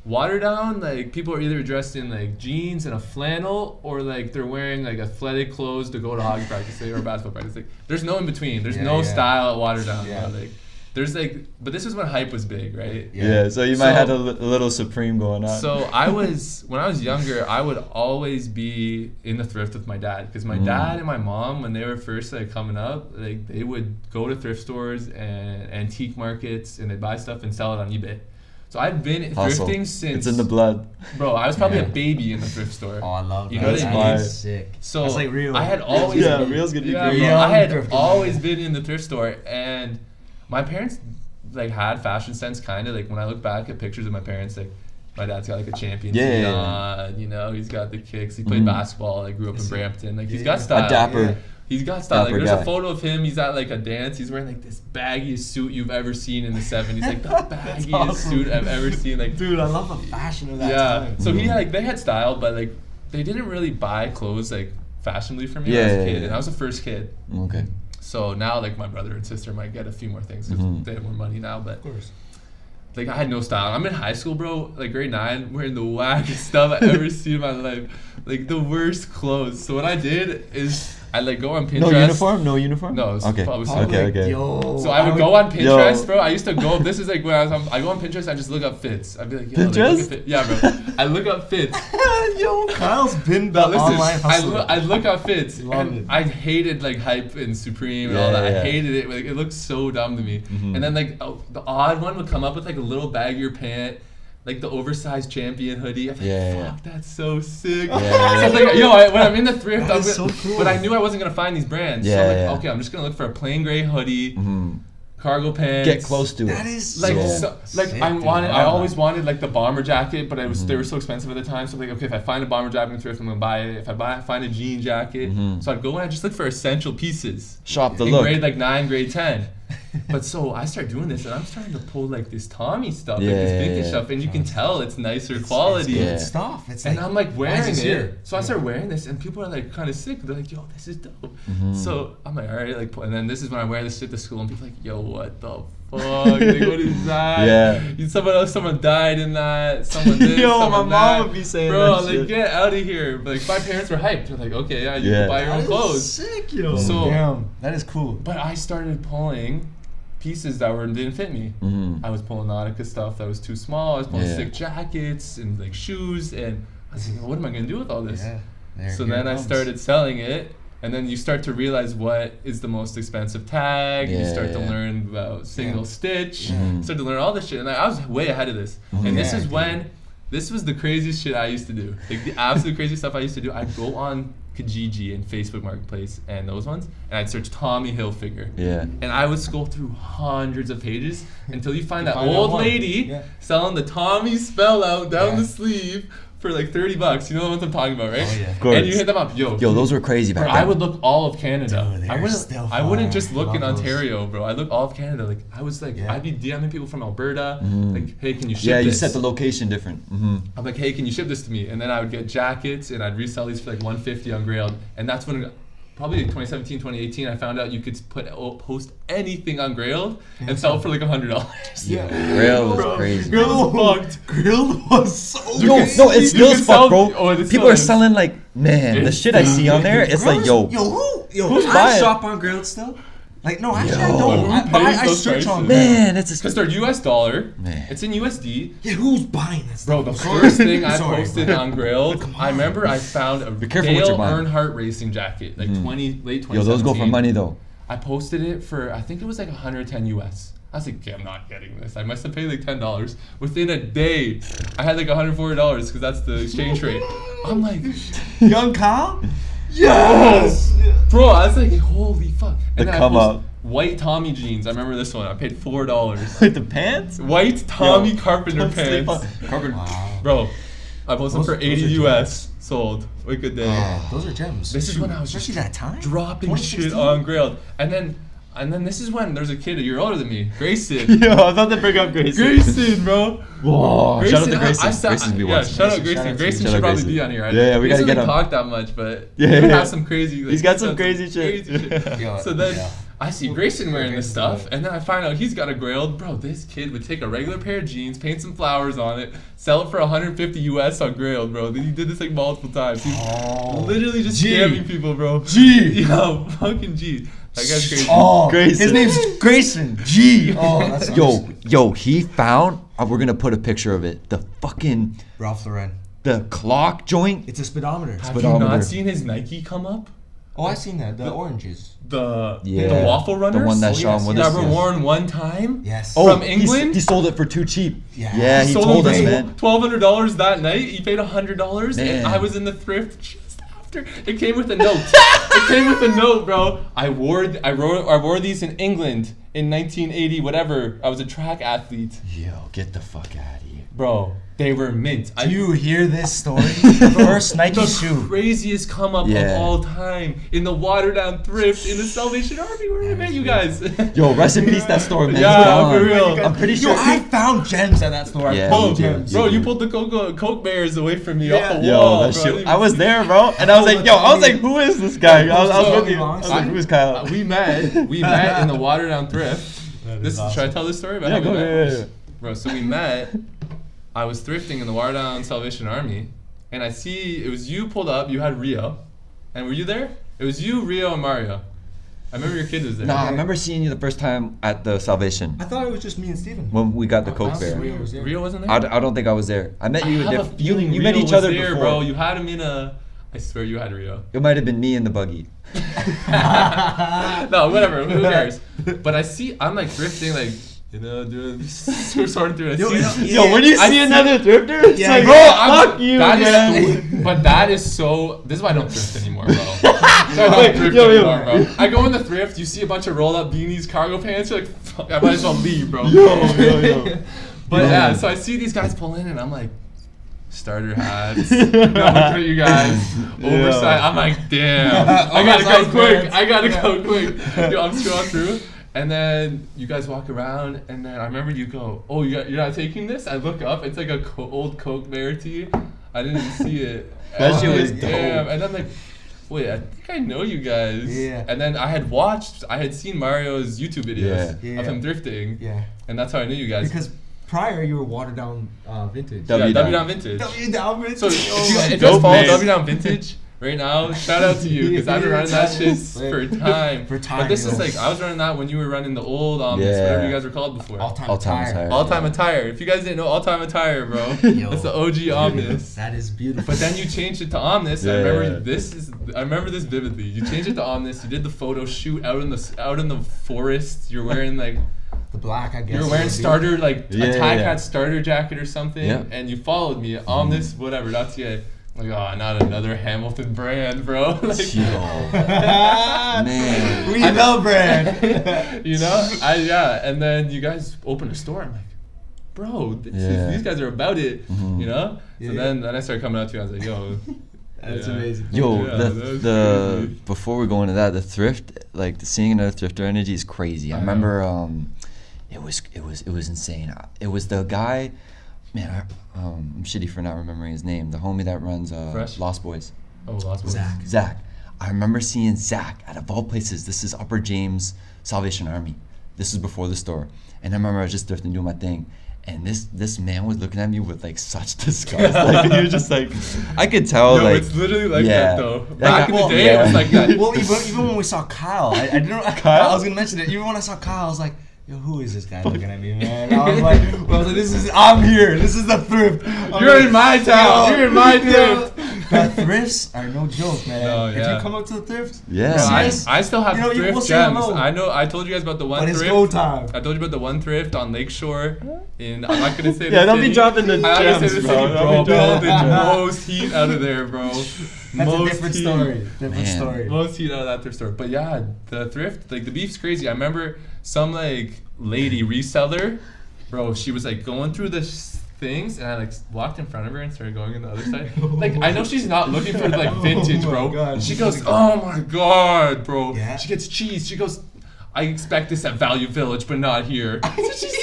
Waterdown, like, people are either dressed in, like, jeans and a flannel, or, like, they're wearing, like, athletic clothes to go to hockey practice, or basketball practice. Like, there's no in between. There's no style at Waterdown. Yeah. Bro. Like, there's like, but this was when hype was big, right? Yeah, so you might have a little Supreme going on. So when I was younger, I would always be in the thrift with my dad, because my dad and my mom, when they were first like coming up, like they would go to thrift stores and antique markets, and they'd buy stuff and sell it on eBay. So I've been thrifting since. It's in the blood. Bro, I was probably a baby in the thrift store. Oh, I love that. You know what I mean? Sick. So that's like real. I had always Real's gonna be great. I had always been in the thrift store, and my parents like had fashion sense kind of like when I look back at pictures of my parents, like my dad's got like a champion Yeah. on, you know, he's got the kicks. He played basketball. Like grew up in Brampton. Like he's got A style. dapper. He's got style. Like Dapper there's guy. a photo of him. He's at like a dance. He's wearing like this baggiest suit you've ever seen in the 70s. Like the baggiest awesome. suit I've ever seen. Like Dude, I love the fashion of that time. So he like they had style, but like they didn't really buy clothes like fashionably for me Yeah, when I was a yeah, kid, yeah. and I was the first kid. Okay. So now like my brother and sister might get a few more things because they have more money now, but. Of course. Like I had no style. I'm in high school, bro. Like grade 9, wearing the wackest stuff I ever seen in my life. Like the worst clothes. So what I did is I like go on Pinterest. No uniform? No uniform? No, it's Okay. probably Okay. Yo, So I would go on Pinterest, Yo. bro. I used to go. This is like when I go on Pinterest. I just look up fits. I'd be like, yo, like, Pinterest? look at fit. Yeah, bro. I look up fits. Yo, Kyle's been the But listen, online hustler. I look up fits, Love and it. I hated like Hype and Supreme and Yeah, all that. yeah. I hated it. Like it looked so dumb to me. And then like the odd one would come up with like a little baggier pant, like the oversized champion hoodie. I'm like, Yeah, fuck, that's so sick. Yeah, So I was like, yo, when I'm in the thrift, That I'm is gonna, so cool. but I knew I wasn't gonna find these brands. Yeah, so I'm like, yeah. okay, I'm just gonna look for a plain gray hoodie, cargo pants. Get close to it. That is Like, Yeah. so, like Sick, I dude. wanted, Love I that. always wanted like the bomber jacket, but they were so expensive at the time. So I'm like, okay, if I find a bomber jacket in the thrift, I'm gonna buy it. If I find a jean jacket, so I'd go and I just look for essential pieces. Shop the in look. grade like 9, grade 10. But so I start doing this, and I'm starting to pull like this Tommy stuff, like this Yeah, vintage yeah. stuff, and you can tell it's nicer quality. good Good stuff. It's And I'm like why wearing is this it. here? So I start wearing this, and people are like kind of sick. They're like, "Yo, this is dope." So I'm like, "All right," like, and then this is when I wear this shit to school, and people are like, "Yo, what the fuck? Like, what is that? Yeah. Someone died in that. Someone this. Yo, someone my mom that. would be saying Bro, that like, shit. get out of here. Like, my parents were hyped. They're like, "Okay, yeah, you Yeah. can buy your That own is clothes." sick, yo. So- Damn, that is cool. But I started pulling pieces that didn't fit me. I was pulling Nautica stuff that was too small. I was pulling Yeah. sick jackets and like shoes, and I was like, what am I gonna do with all this? Yeah. So then I started selling it, and then you start to realize what is the most expensive tag. You Yeah, start to yeah. learn about single Yeah. stitch. Start to learn all this shit, and I was way ahead of this. And this Yeah, is dude. when this was the craziest shit I used to do. Like the absolute craziest stuff I used to do. I'd go on Kijiji and Facebook Marketplace and those ones, and I'd search Tommy Hilfiger. Yeah. And I would scroll through hundreds of pages until you find that find that old one. lady Yeah. selling the Tommy spell out down Yeah. the sleeve for like $30. You know what I'm talking about, right? Oh, yeah. Of course. And you hit them up, yo. Yo, those were crazy back Bro, then. I would look all of Canada. Dude, I they're wouldn't. still I wouldn't fire. just look in Love those. Ontario, bro. I look all of Canada. Like I was like, Yeah. I'd be DMing people from Alberta. Like, hey, can you ship Yeah, this? you set the location different. I'm like, hey, can you ship this to me? And then I would get jackets, and I'd resell these for like $150 on Grailed. And that's when, probably like 2017, 2018, I found out you could post anything on Grailed and sell it for like $100. Yeah. Grail was Bro, crazy. Grailed was fucked. Grilled was so Yo, good. no, it's you still can as sell- fuck, bro. oh, it People are still is. selling like, man, the shit I see on there, it's like, yo, who's I buying? shop on Grilled still? Like, no, actually I Yo. don't. Who I pays those search on prices? Grilled. man, it's Because a they're US dollar. Man. It's in USD. Yeah, who's buying this? Bro, the Sorry. first thing I Sorry, posted bro. on Grailed, I remember I found a careful what Dale you're buying. Earnhardt racing jacket, like late 2017. yo, those go for money though. I posted it for, I think it was like 110 US. I was like, okay, I'm not getting this. I must have paid like $10. Within a day, I had like $140 because that's the exchange rate. I'm like, Young Kyle? yes! Bro, I was like, holy fuck. And The then I come posted up. white Tommy jeans. I remember this one. I paid $4. Like the pants? White Tommy Yo, Carpenter don't sleep pants. on- Carpenter. Wow. Bro, I posted Those- for those 80 are US. Sold. Wicked day. Those are gems. This is when I was just Especially that time. dropping shit 2016? on Grailed. And then this is when there's a kid a year older than me, Grayson. Yo, I was about to bring up Grayson. Grayson, bro. Whoa, shout out to Grayson. Grayson's be yeah, watching. shout out Shout Grayson. out to Grayson you. should Shout out probably Grayson. be on here. Yeah, we gotta Grayson get doesn't him. talk that much, but Yeah, he would yeah. have some crazy. Like, He's got some stuff- crazy shit. Yeah. So then Yeah. I see Grayson wearing this Grayson's stuff, right. and then I find out he's got a Grailed. Bro, this kid would take a regular pair of jeans, paint some flowers on it, sell it for 150 US on Grailed, bro. He did this like multiple times. He's literally just G. scamming people, bro. G. Yo, fucking G. That guy's crazy. Oh, Grayson. his name's Grayson. G. Oh, that's Yo, he found. We're gonna put a picture of it. The fucking Ralph Lauren. the clock joint. It's a speedometer. Have you speedometer. not seen his Nike come up? Oh, I've seen that. The oranges. The Yeah. waffle runners? The one that Oh, Shawn yes, would yes, that were worn one time? Yes. Oh, From England? He sold it for too cheap. Yeah. Yeah, he Sold told him us, for man. $1,200 that night. He paid $100, Man. and I was in the thrift just after after. It came with a note. It came with a note, bro. I wore these in England in 1980, whatever. I was a track athlete. Yo, get the fuck out of here. Bro, they were mint. Do you hear this story? The first Nike shoe. Craziest come up of all time. In the watered down thrift in the Salvation Army where I met you guys. Yo, rest in peace that store, man. Yeah, for real. I'm pretty sure. Yo, I found gems at that store. Yeah, Bro, you pulled the Coke bears away from me off the Yo, wall. that Bro. shit, I was there, bro, and I was like, who is this guy? I was with you. I was like, who is Kyle? We met in the watered down thrift. Awesome. Should I tell this story about Yeah, how we met? yeah. Bro, so we met. I was thrifting in the watered down Salvation Army, and I see it was you pulled up. You had Rio, and were you there? It was you, Rio, and Mario. I remember your kid was there. Nah, I remember seeing you the first time at the Salvation I thought it was just me and Steven. when we got the Coke bear. Rio wasn't there. I don't think I was there. I met you. I have a feeling You met Rio each was other there, before. bro. You had him in a. I swear you had Rio. It might have been me in the buggy. No, whatever. Who cares? But I'm like thrifting, like. Doing sorting through it. Yo, when you see another thrifter, it's like, bro, fuck you, man. But that is so. This is why I don't thrift anymore, bro. Bro. I go in the thrift, you see a bunch of rolled up beanies, cargo pants. You're like, fuck, I might as well leave, bro. Yo. But so I see these guys pull in, and I'm like, starter hats. I'm looking at you guys. Oversized. I'm like, damn. I gotta go quick. Yo, I'm scrolling through. And then you guys walk around, and then I remember you go, "Oh, you're not taking this?" I look up, it's like a old Coke bear tee. I didn't even see it. That shit was dope. Damn. And I'm like, wait, I think I know you guys. Yeah. And then I had seen Mario's YouTube videos of him thrifting. Yeah. And that's how I knew you guys. Because prior you were watered down vintage. W Down Vintage. W Down Vintage. So if you guys follow W Down Vintage right now, shout out to you because I've been running that shit for time. But this is like I was running that when you were running the old Omnes, whatever you guys were called before. All time attire. All time attire. If you guys didn't know All Time Attire, bro, that's the OG Omnes. That is beautiful. But then you changed it to Omnes. I remember this vividly. You changed it to Omnes. You did the photo shoot out in the forest. You're wearing like. The black, I guess. You were wearing starter, like a tie hat starter jacket or something, and you followed me at Omnes, whatever, .ca. Like, oh, not another Hamilton brand, bro. Like, man. We know brand. You know? And then you guys opened a store. I'm like, bro, these guys are about it, you know? So then I started coming out to you. I was like, yo. That's amazing. Yo, before we go into that, the thrift, like seeing another thrifter energy is crazy. I remember it was insane. It was the guy, man, I'm shitty for not remembering his name. The homie that runs Lost Boys. Oh, Lost Boys. Zach. I remember seeing Zach at of all places. This is Upper James Salvation Army. This is before the store. And I remember I was just thrifting, doing my thing. And this man was looking at me with like such disgust. Like he was just like, I could tell. No, like it's literally like that though. Back in the day, it was like that. Well, even when we saw Kyle, I didn't know. Kyle? I was gonna mention it. Even when I saw Kyle, I was like, yo, who is this guy looking at me, man? I was like, I'm here. This is the thrift. You're in my town. You're in my thrift. The thrifts are no joke, man. No, if you come up to the thrift, yeah. Bro, I still have thrift we'll gems. I know. I told you guys about the one thrift. But it's go time. I told you about the one thrift on Lakeshore. I'm not gonna say. Yeah, don't be dropping the gems, bro. The most heat out of there, bro. That's a different story. Most heat out of that thrift store. But yeah, the thrift, like the beef's crazy. I remember some like lady reseller, bro. She was like going through this things, and I like walked in front of her and started going on the other side. Like I know she's not looking for like vintage, bro. God. She goes, oh my god, bro. Yeah. She gets cheese. She goes, I expect this at Value Village, but not here. She said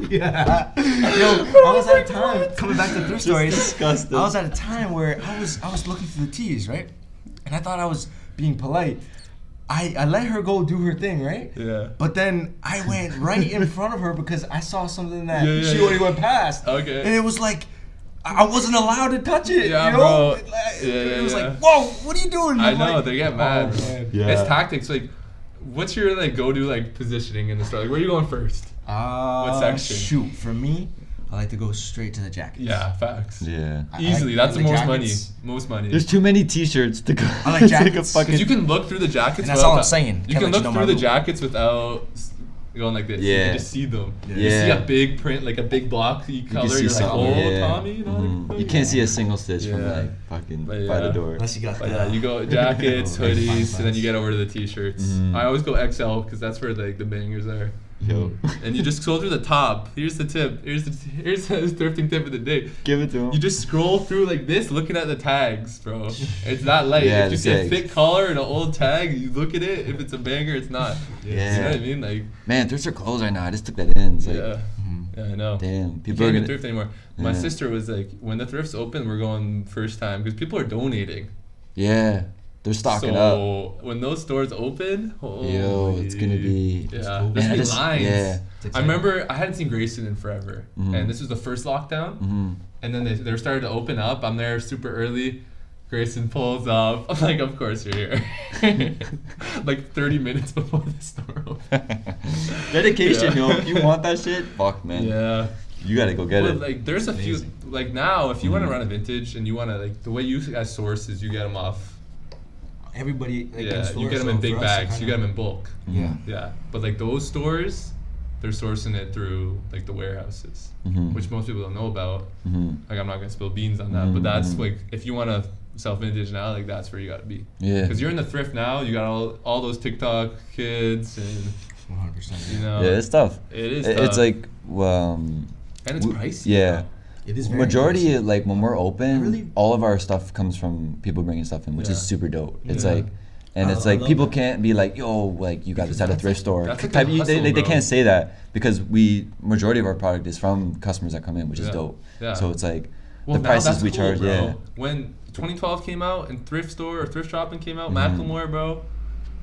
yeah. Yo, I was at a time coming back to thrift stories. Disgusting. I was at a time where I was looking through the tees, right? And I thought I was being polite. I let her go do her thing, right? Yeah. But then I went right in front of her because I saw something that she already went past. Okay. And it was like, I wasn't allowed to touch it. Yeah, you know? bro. It was like, whoa, what are you doing? I know, they get mad. Man. Yeah. It's tactics. Like, what's your like go-to like positioning in the store? Like, where are you going first? What section? Shoot, for me, I like to go straight to the jackets. Yeah, facts. Yeah. Easily, that's the most money. Most money. There's too many T-shirts to go. I like jackets. Because you can look through the jackets. And that's all I'm saying. You can look through the jackets without going like this. You can just see them. Yeah. You see a big print, like a big block color. You're like, oh, Tommy, you know. You can't see a single stitch from like fucking by the door. Unless you got you go jackets, hoodies, and then you get over to the t-shirts. I always go XL because that's where like the bangers are. Yo. And you just scroll through the top. Here's the tip. Here's the thrifting tip of the day. Give it to him. You just scroll through like this, looking at the tags, bro. It's that light. Yeah, if you see a thick collar and an old tag, you look at it. If it's a banger, it's not. Yeah. You know what I mean? Like, man, thrifts are closed right now. I just took that in. It's like, yeah, I know. Damn, People can't even thrift anymore. My sister was like, when the thrifts open, we're going first time because people are donating. Yeah. They're stocking up. So when those stores open, it's gonna be. Yeah, there's gonna be lines. Yeah. I remember I hadn't seen Grayson in forever, and this was the first lockdown. And then they started to open up. I'm there super early. Grayson pulls up. I'm like, of course you're here. Like 30 minutes before the store opens. Dedication, yo. If you want that shit, fuck, man. Yeah. You gotta go get it. Like, there's a few. Like now, if you want to run a vintage and you want to like the way you guys source is you get them off. Everybody, like, you get them in big bags. You get them in bulk. Yeah. But like those stores, they're sourcing it through like the warehouses, which most people don't know about. Like I'm not gonna spill beans on that, but that's like if you want to sell vintage now, like that's where you gotta be. Yeah. Because you're in the thrift now. You got all those TikTok kids and. 100%. You know. Yeah, it's tough. It is. Tough. It's like and it's pricey. Yeah. It is very majority pricey. Like when we're open, all of our stuff comes from people bringing stuff in, which is super dope. It's like, and it's like people can't be like, yo, like you got this at a thrift store. Like they can't say that because majority of our product is from customers that come in, which is dope. Yeah. So it's like the prices we charge. Bro. Yeah. When 2012 came out and thrift store or thrift shopping came out, Macklemore, bro.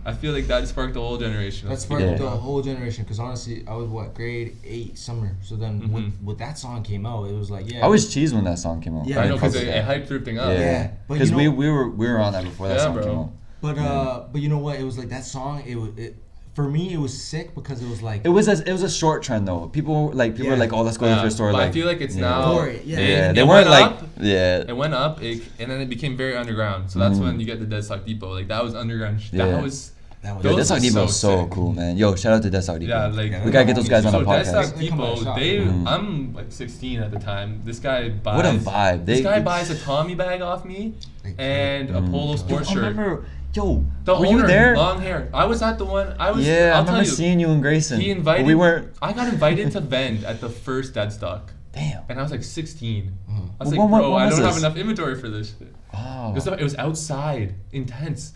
I feel like that sparked the whole generation. That sparked the whole generation because honestly, I was grade 8 summer. So then when that song came out, it was like I was cheesed when that song came out. Yeah, I know because it hyped thrifting up. Yeah, because we were on that before that song came out. But you know what? It was like that song. It for me it was sick because it was like it was a short trend though. People were like, oh, let's go to the thrift store. But like, I feel like it's now. They weren't like It went up, and then it became very underground. So that's when you get the Deadstock Depot. Like that was underground. Deadstock Depot is so cool, man. Yo, shout out to Deadstock Depot. Yeah, like we gotta get those guys on the podcast. Deadstock Depot, I'm like 16 at the time. This guy buys. What a vibe! This guy buys a Tommy bag off me and a polo sports shirt. Were you there? Long hair. I was at the one. I remember seeing you and Grayson. He invited. We weren't. I got invited to vend at the first Deadstock. Damn. And I was like 16. I was like, bro, I don't have enough inventory for this shit. Oh. It was outside, intense.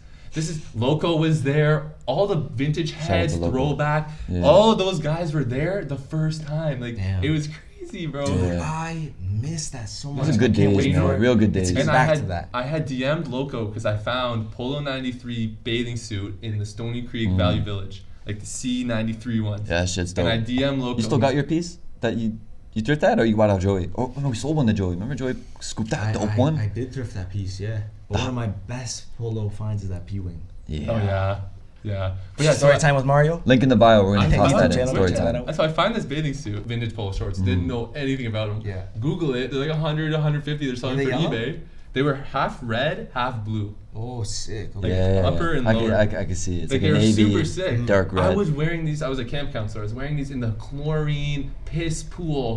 Loco was there. All the vintage heads, throwback. Yeah. All of those guys were there the first time. Like it was crazy, bro. Dude, I miss that so much. It was good days, man. Real good days. And I had DM'd Loco because I found Polo 93 bathing suit in the Stony Creek Value Village, like the C93 one. Yeah, that shit's dope. And I DM'd Loco. You still got your piece that you thrift that, or you bought out Joey? Oh no, we sold one to Joey. Remember Joey scooped that dope one? I did thrift that piece, yeah. But one of my best polo finds is that P-Wing. Yeah. Oh yeah. But yeah, story time with Mario. Link in the bio. We're gonna toss that in. Story time. So I find this bathing suit, vintage polo shorts. Didn't know anything about them. Yeah. Google it. They're like 100, 150. They're selling for eBay. They were half red, half blue. Oh, sick. Like upper and lower. I can see it. It's like they were navy, super sick. Dark red. I was wearing these. I was a camp counselor. I was wearing these in the chlorine piss pool.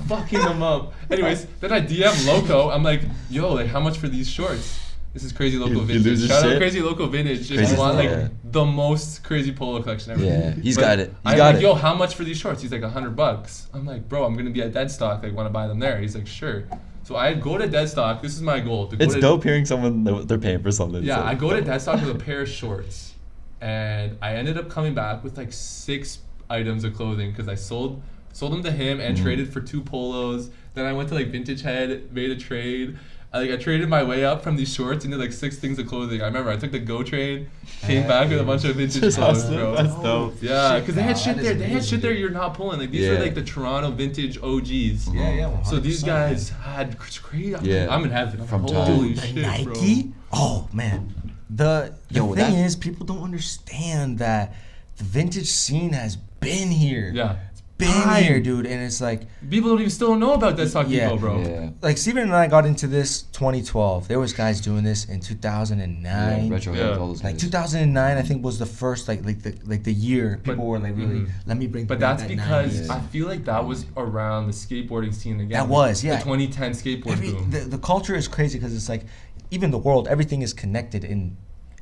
Fucking them up. Anyways, then I DM Loco. I'm like, yo, like how much for these shorts? This is Crazy Local Vintage. Shout out Crazy Local Vintage if you want like the most crazy polo collection ever. Yeah, he's got it. I'm like, yo, how much for these shorts? He's like $100. I'm like, bro, I'm gonna be at Deadstock. Like, want to buy them there? He's like, sure. So I go to Deadstock. This is my goal. It's dope hearing someone they're paying for something. Yeah, I go to Deadstock with a pair of shorts, and I ended up coming back with like 6 items of clothing because I sold them to him and traded for 2 polos. Then I went to like Vintage Head, made a trade. I traded my way up from these shorts into like 6 things of clothing. I remember I took the GO train, came back with a bunch of vintage clothes, bro. That's dope. Yeah, because they had shit there. They had shit there you're not pulling. Like these are like the Toronto vintage OGs. Yeah. 100%. So these guys had crazy. I'm in heaven. From holy the shit, Nike. Bro. Oh man, the thing is, people don't understand that the vintage scene has been here. Yeah. been here, dude, and it's like people don't even still know about that Despacito, bro. Yeah. Like Steven and I got into this 2012. There was guys doing this in 2009. Retro Yeah. all those Like guys. 2009, I think was the first like the year people were like really let me bring. But back that's that because 90s. I feel like that was around the skateboarding scene again. That was, yeah. The 2010 skateboard boom. The culture is crazy because it's like even the world, everything is connected in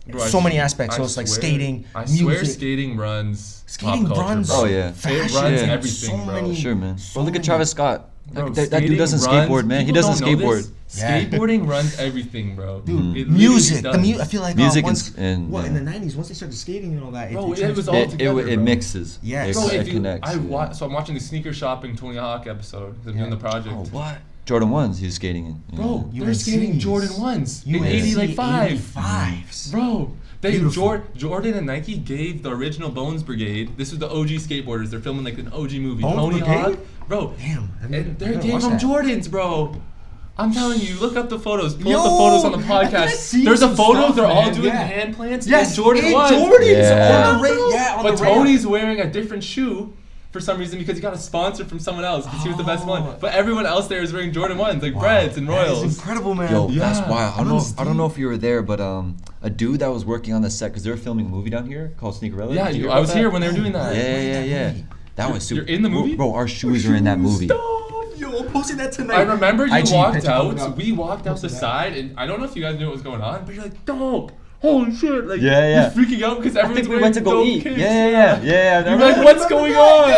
Bro, so many I aspects. So it's like swear- skating, I music. swear skating runs Skating pop culture, runs. bro. Oh, yeah. Fashion, It runs Yeah. everything, so bro. many- Sure, man. so Bro, look at many- Travis Scott. Bro, That dude skating doesn't runs- skateboard, man. He people doesn't don't know skateboard. this. Yeah. Skateboarding runs everything, bro. Dude, It music. literally does. I feel like Music once, and in yeah. the 90s, once they started skating and all that, Bro, it was all It together, bro. mixes. Yes. Bro, It if you, connects. yeah. so I'm watching the sneaker shopping Tony Hawk episode because I'm Yeah. doing the project. Oh, what? Jordan 1s he was skating in. you know. Bro, they're UNCs. skating Jordan 1s in UNC 85. 85s. Bro, Beautiful. Jordan and Nike gave the original Bones Brigade. This was the OG skateboarders. They're filming like an OG movie. Bones Tony Brigade? Hawk, bro. Damn. And they I gave watched them that. Jordans, bro. I'm telling you, look up the photos. Pull up Yo, the photos on the I think I've podcast. seen There's a some photo. stuff, They're all man. doing Yeah. hand plants. Yes, in Jordan in 1s. Jordans. Yeah. On the yeah, on But the ramp. Tony's wearing a different shoe for some reason because he got a sponsor from someone else because he was the best one. Oh. But everyone else there is wearing Jordan 1s, like Wow. Breads and That is Royals. incredible, man. Yo, Yeah. that's wild. I Honestly. don't know if you were there, but a dude that was working on the set because they were filming a movie down here called Sneakerella. Yeah, Did you hear I about was that? here when they were doing that. Yeah. That was super. You're in the movie? Bro, our shoes are in that movie. Stop. Yo, I'm posting that tonight. I remember you IG walked picture coming out. up. We walked out the Posted that. side, and I don't know if you guys knew what was going on, but you're like, "Dope! Holy shit!" Like, Yeah. you're freaking out because I everyone's think we wearing went to go dope eat. kicks. Yeah. You're like, "What's going on?"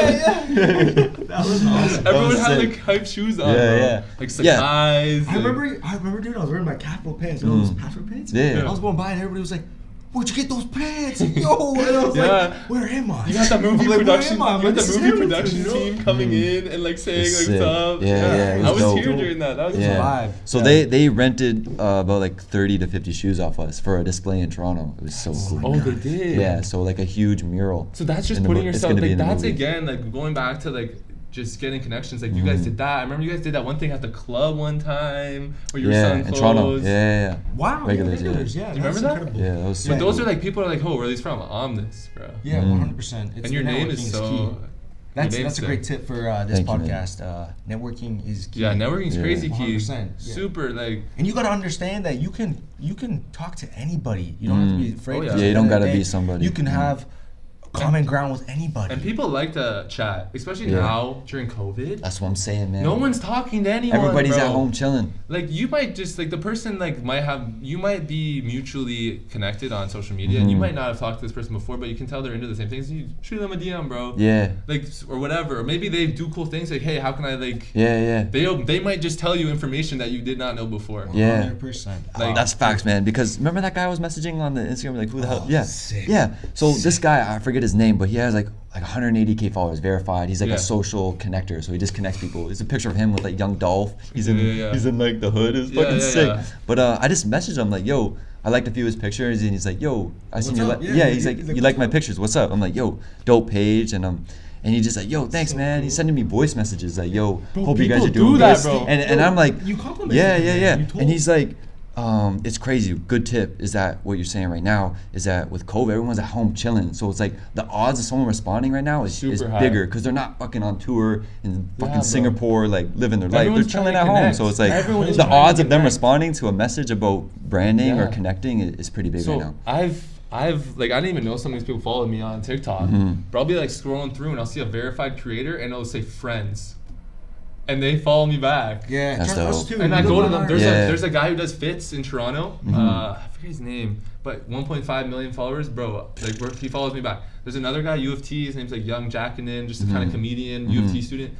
That was awesome. Everyone was had sick. like hype shoes on, Yeah, bro. yeah. Like Yeah. Sakai's. I remember, dude. I was wearing my Capital pants. You know those Passport pants? Yeah. I was going by and everybody was like, "Where'd you get those pants?" Yo, and I was Yeah. like, "Where am I?" You got that movie I'm like, production. Where am I? I'm You got like, the "This is movie Hamilton," production you know? team coming in and like saying It's like sick. what's up. Yeah, it I was was dope. here during that. That was Yeah. fun. vibe. So Yeah. they rented about like 30 to 50 shoes off us for a display in Toronto. It was so cool. Oh, they did. Yeah, so like a huge mural. So that's just in the putting mo- it's yourself gonna be like in the that's movie. again like going back to like just getting connections. Like you guys did that. I remember you guys did that one thing at the club one time where you were Yeah, selling in clothes. Toronto. Yeah. Wow, Regulars, regulars, yeah. yeah. Do you remember that's that? incredible. Yeah, that was But sick. those are like people are like, oh, where are these from? Omnes, bro. Yeah, 100%. It's And your the name networking is key. so. That's your name's a great sick. tip for this Thank you, man. podcast. Networking is key. Yeah, networking's Yeah. crazy key. 100%, yeah. Super like. And you gotta understand that you can talk to anybody. You don't have to be afraid. Oh, yeah. because Yeah, you at don't the end of gotta the be day, somebody. You can have common ground with anybody. And people like to chat, especially Yeah. now during COVID. That's what I'm saying, man. No one's talking to anyone. Everybody's bro. at home chilling. Like you might just like the person like you might be mutually connected on social media and you might not have talked to this person before, but you can tell they're into the same things. You shoot them a DM, bro. Yeah. Like or whatever. Or maybe they do cool things like, hey, how can I like Yeah. they might just tell you information that you did not know before. Yeah. 100%. Like- That's facts, man. Because remember that guy I was messaging on the Instagram, like who the hell? Oh, Yeah, sick. yeah. So this guy, I forget his name, but he has like 180K followers verified. He's like Yeah. a social connector, so he just connects people. There's a picture of him with like young Dolph. He's in Yeah. he's in like the hood. It's Yeah, fucking yeah, sick. yeah. But I just messaged him like, yo, I liked a few of his pictures, and he's like, yo, I seen What's your up? li-. Yeah, Yeah, he's he's like, like, you like what's my up? pictures? What's up? I'm like, yo, dope page, and he just like, yo, thanks, So man. cool. He's sending me voice messages like, yo, Bro, hope you guys people are doing do that, this. bro. And I'm like, You compliment yeah, him, yeah, man. yeah. You told And he's him. like, it's crazy. Good tip is that what you're saying right now is that with COVID, everyone's at home chilling. So it's like the odds of someone responding right now is Super high. bigger because they're not fucking on tour in fucking bro. Singapore, like living their life. Everyone's They're chilling trying at to home. connect. So it's like Everyone is the trying to odds of them connect. responding to a message about branding or Yeah. connecting is pretty big So right now. I've like I didn't even know some of these people followed me on TikTok. But I'll be like scrolling through and I'll see a verified creator and it'll say friends. And they follow me back. Yeah, That's us dope. too. And I We go look to them. on There's our- Yeah. there's a guy who does fits in Toronto. I forget his name, but 1.5 million followers, bro. Like he follows me back. There's another guy, U of T. His name's like Young Jackanin, just a kind of comedian, U of T student.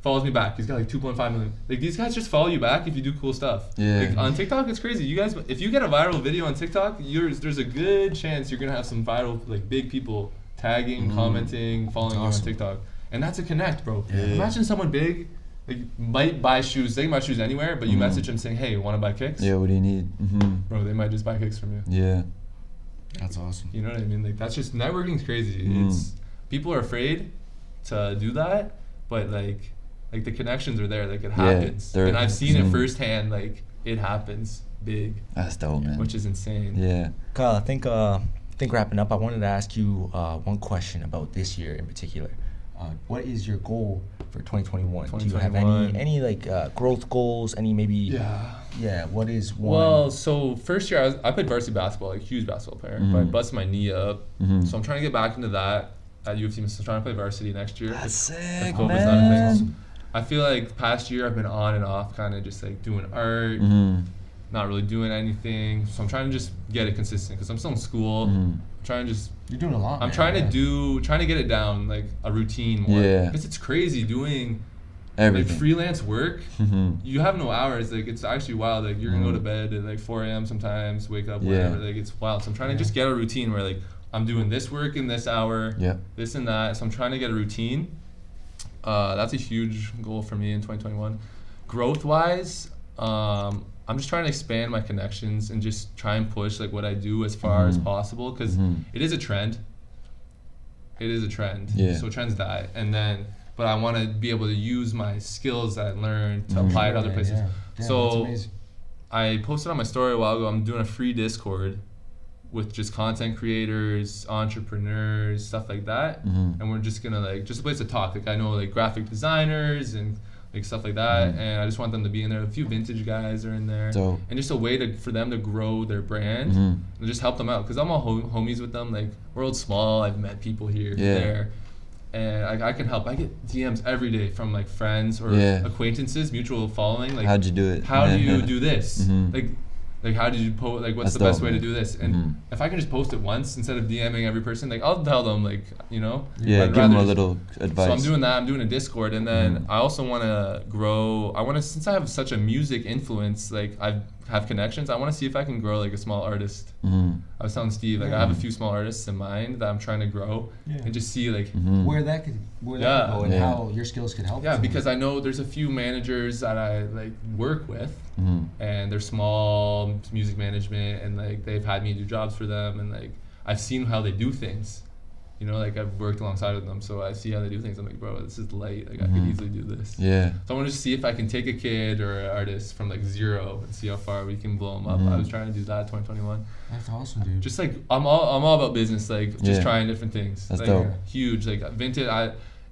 Follows me back. He's got like 2.5 million. Like these guys just follow you back if you do cool stuff. Yeah. Like on TikTok, it's crazy. You guys, if you get a viral video on TikTok, there's a good chance you're gonna have some viral like big people tagging, commenting, following you awesome. on TikTok, and that's a connect, bro. Yeah. Imagine someone big. Like might buy shoes. They can buy shoes anywhere, but you message them saying, "Hey, want to buy kicks?" Yeah, what do you need? Bro, they might just buy kicks from you. Yeah. That's awesome. You know what I mean? Like that's just networking's crazy. It's people are afraid to do that, but like the connections are there. Like it happens, they're- and I've seen it mm. firsthand. Like it happens big, That's dope, man. which is insane. Yeah. Kyle, I think wrapping up, I wanted to ask you one question about this year in particular. what is your goal for 2021? Do you have 2021. any like growth goals? Any maybe? Yeah. What is one? Well, so first year I played varsity basketball, like huge basketball player, but I busted my knee up. So I'm trying to get back into that at U of T. So I'm trying to play varsity next year. That's sick, if COVID's man. not a thing. I feel like past year I've been on and off, kind of just like doing art, not really doing anything. So I'm trying to just get it consistent because I'm still in school. I'm trying to just. You're doing a lot. I'm trying to get it down, like a routine more. Yeah. Because it's crazy doing Everything. like freelance work. You have no hours. Like it's actually wild. Like you're gonna go to bed at like 4 a.m. sometimes, wake up whatever. Like it's wild. So I'm trying to just get a routine where like I'm doing this work in this hour, this and that. So I'm trying to get a routine. That's a huge goal for me in 2021. Growth wise, I'm just trying to expand my connections and just try and push like what I do as far as possible because it is a trend. It is a trend. So trends die, but I want to be able to use my skills that I learned to apply it other places. So I posted on my story a while ago. I'm doing a free Discord with just content creators, entrepreneurs, stuff like that, and we're just gonna like just a place to talk. Like I know like graphic designers and like stuff like that, and I just want them to be in there. A few vintage guys are in there, and just a way for them to grow their brand and just help them out. Because I'm all homies with them. Like we're old small. I've met people here, there, and I can help. I get DMs every day from like friends or acquaintances, mutual following. Like how'd you do it? How do you do this? Like how did you post? Like what's the best way to do this? And if I can just post it once instead of DMing every person, like I'll tell them like give them a little advice. So I'm doing that. I'm doing a Discord, and then I also want to grow. Since I have such a music influence, like I have connections. I want to see if I can grow like a small artist. I was telling Steve like I have a few small artists in mind that I'm trying to grow and just see like where that could go and how your skills could help. Yeah, because I know there's a few managers that I like work with, and they're small music management, and like they've had me do jobs for them, and like I've seen how they do things. Like I've worked alongside with them, so I see how they do things. I'm like, bro, this is light. Like I could easily do this. So I want to just see if I can take a kid or an artist from like zero and see how far we can blow them up. I was trying to do that 2021. That's awesome, dude. Just like I'm all about business, like just trying different things. That's like, dope. Huge, like vintage.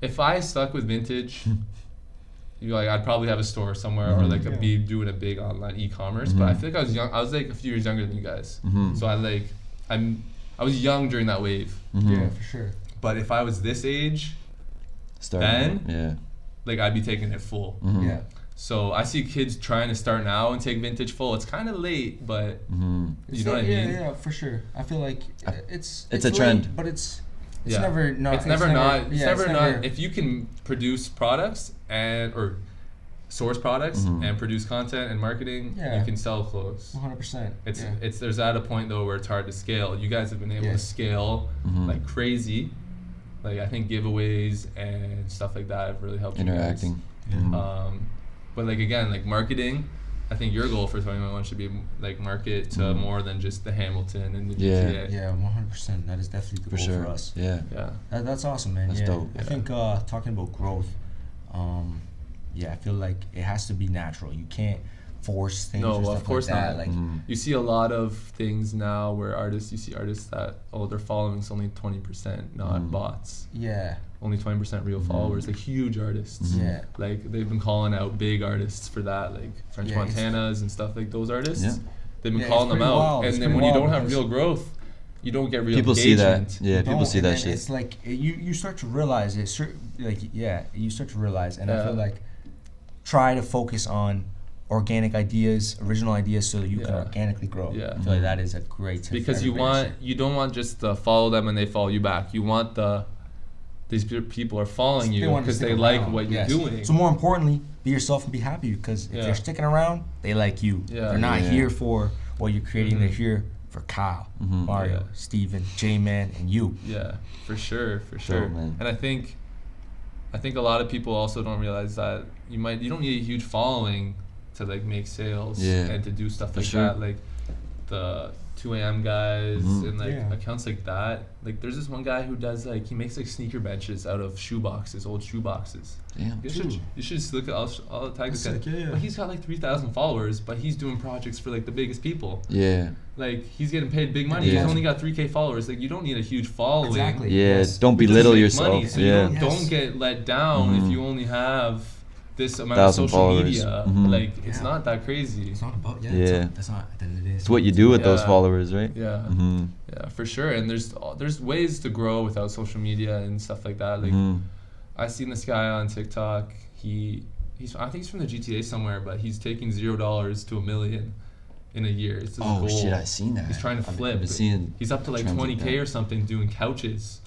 If I stuck with vintage, like I'd probably have a store somewhere or like be doing a big online e-commerce. But I feel like I was young. I was like a few years younger than you guys, so I was young during that wave. Yeah, for sure. But if I was this age, like I'd be taking it full. Yeah. So I see kids trying to start now and take vintage full. It's kind of late, but you know what I mean? Yeah, for sure. I feel like it's a late, trend, but it's never not. It's never not. If you can produce products or source products and produce content and marketing, you can sell clothes. 100%. There's at a point though where it's hard to scale. You guys have been able to scale like crazy. Like I think giveaways and stuff like that have really helped interacting. You guys. But like again, like marketing, I think your goal for 2021 should be like market to more than just the Hamilton and the GTA. Yeah, 100%. That is definitely the goal for us. Yeah. That's awesome, man. That's dope. I think talking about growth, I feel like it has to be natural. You can't force things. No, or stuff of course like that. not. Like you see a lot of things now where you see artists that their following's only 20%, not bots. Yeah. Only 20% real followers, like huge artists. Yeah. Like they've been calling out big artists for that, like French Montanas and stuff like those artists. Yeah. They've been calling them out. Wild. And then when you don't have real growth, you don't get real People engagement. see that. Yeah, people see that shit. It's like you start to realize it. You start to realize, and I feel like try to focus on organic ideas, original ideas, so that you can organically grow. Yeah. I feel like that is a great tip. Because you don't want just to follow them and they follow you back. You want these people are following you because they like what you're doing. So more importantly, be yourself and be happy, because if they're sticking around, they like you. They're not here for what you're creating. They're here for Kyle, Mario, Steven, J-Man, and you. Yeah, for sure. Dope, man. And I think a lot of people also don't realize that you don't need a huge following to like make sales and to do stuff like that. Like the 2 a.m. guys and like Yeah. accounts like that. Like there's this one guy who does like he makes like sneaker benches out of shoe boxes, old shoe boxes. Damn. You should just look at. I'll tag this guy. Sick, yeah. But he's got like 3,000 followers, but he's doing projects for like the biggest people. Yeah. Like he's getting paid big money. Yeah. He's only got 3K followers. Like you don't need a huge following. Exactly. Yeah. Yes. Don't Just belittle make yourself. money, so yeah. you don't get let down if you only have this amount 1,000 of social followers. media. Mhm. Like it's Yeah. not that crazy. It's not about Yeah. That's not at the end of the day. It's what you do with those Yeah. followers, right? Yeah. Mm-hmm. Yeah, for sure. And there's ways to grow without social media and stuff like that. Like Mm-hmm. I seen this guy on TikTok. I think he's from the GTA somewhere, but he's taking $0 to $1 million in a year. It's his Oh goal. shit! I seen that. He's trying to flip. I've been seeing He's up to like trends like 20K that. or something doing couches,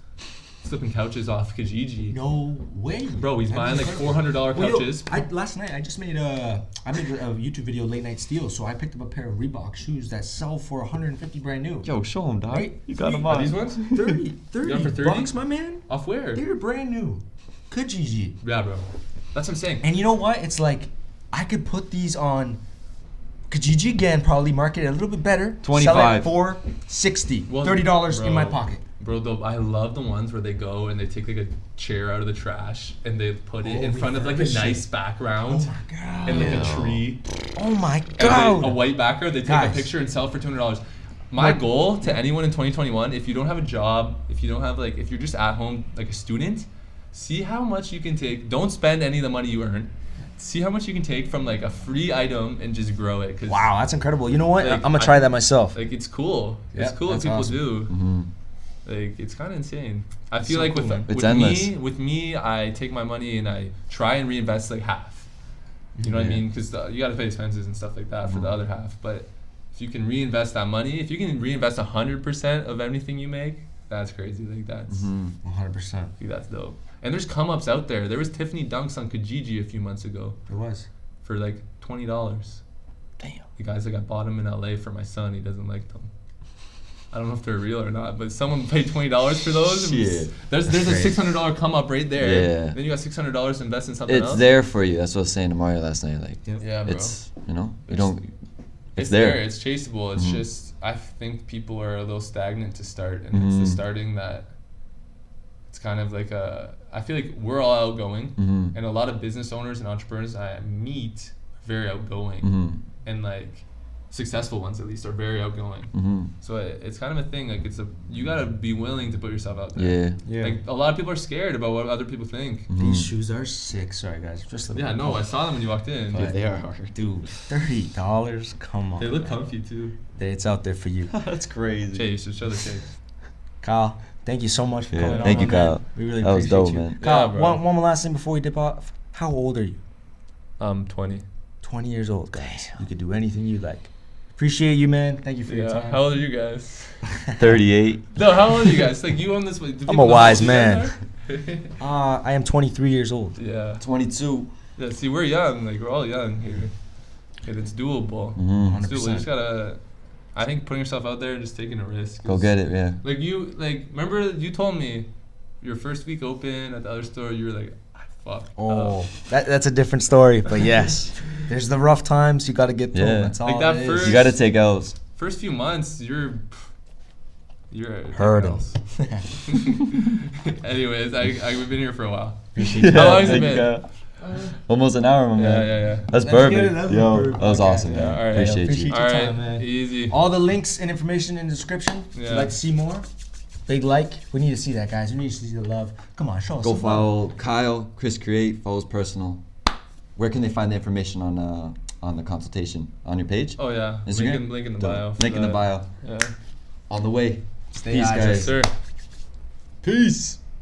flipping couches off Kijiji. No way. Bro, he's That'd buying be like incredible. $400 Well, yo, couches. last night I just made a YouTube video, Late Night Steal. So I picked up a pair of Reebok shoes that sell for 150 brand new. Yo, show him, dog. Right? You got him Are on. these ones? 30 You got 'em for 30? bucks, my man. Off where? They're brand new. Kijiji. Yeah, bro. That's what I'm saying. And you know what? It's like I could put these on Kijiji again, probably market it a little bit better. Sell 25. it for $60. Well, $30 in my bro. pocket. Bro, I love the ones where they go and they take like a chair out of the trash and they put it Oh, in front of like a refurbish it. nice background Oh my god. and like Yeah. a tree. Oh my And god. a white background. They take Guys. a picture and sell it for $200. My goal to anyone in 2021, if you don't have a job, if you don't have like, if you're just at home like a student, see how much you can take. Don't spend any of the money you earn. See how much you can take from like a free item and just grow it. 'Cause, Wow, that's incredible. You know what? Like, I'm gonna try that myself. Like it's cool. It's Yeah, cool what that's people awesome. do. Mm-hmm. Like it's kind of insane. I feel so like cool, with man. It's endless. with me, I take my money and I try and reinvest like half. You know what I Yeah. mean? Because you got to pay expenses and stuff like that for the other half. But if you can reinvest that money, if you can reinvest 100% of anything you make, that's crazy. Like that's Mm-hmm. 100%. like, that's dope. And there's come ups out there. There was Tiffany Dunks on Kijiji a few months ago It was. for like $20. Damn. The guys like I bought them in LA for my son. He doesn't like them. I don't know if they're real or not, but someone paid $20 for those. Shit. There's a crazy. $600 come up right there. Yeah. Then you got $600 to invest in something It's else. there for you. That's what I was saying to Mario last night. Like, Yeah, bro. it's you know, you It's- don't. It's there. there. It's chaseable. It's Mhm. just I think people are a little stagnant to start, and it's the Mhm. starting that. It's kind of like a. I feel like we're all outgoing, Mhm. and a lot of business owners and entrepreneurs I meet are very outgoing, Mhm. and like successful ones at least are very outgoing. Mhm. So it's kind of a thing. Like you gotta be willing to put yourself out there. Yeah. Like a lot of people are scared about what other people think. Mhm. These shoes are sick. Sorry, guys. Just Yeah, no, I saw them when you walked in. But- they are hard. Dude, $30. Come on. They look man. comfy too. It's out there for you. That's crazy. Jay, you should show the case. Kyle, thank you so much for Yeah, coming on. thank you, my man. Kyle. We really That was appreciate dope, you. man. Kyle, Yeah, bro. one more last thing before we dip off. How old are you? 20. 20 years old, guys. You could do anything you like. Appreciate you, man. Thank you for your Yeah. time. How old are you guys? 38. No, how old are you guys? Like you own this. I'm a wise man. man. I am 23 years old. Yeah. 22. Yeah. See, we're young. Like we're all young here. And it's doable. Mhm. It's doable. You 100%. just gotta. I think putting yourself out there and just taking a risk. Go is- get it, yeah. Like you, like remember you told me, your first week open at the other store, you were like, I fucked Oh, up. that's a different story. But yes, there's the rough times. You got to get through. Yeah. That's all Like that it is. first- You got to take L's. First few months, you're Hurting. Anyways, we've been here for a while. Yeah, How long has it thank you, been? Kyle. Almost an hour, my man. Yeah. That's Let's get perfect. it, that's Yo, perfect. that was Okay. awesome, Yeah, man. all right. Appreciate Appreciate you. your All time, right, man. easy. All the links and information in the description. If Yeah. you'd like to see more, big like. We need to see that, guys. We need to see the love. Come on, show us. Go some love. follow Kyle, Chris Create, follows personal. Where can they find the information on the consultation? On your page? Oh yeah. Instagram? Link in the Dope. bio. for Link in the that. bio. Yeah. On the way. Stay Peace, hydrated. guys. Yes, sir. Peace.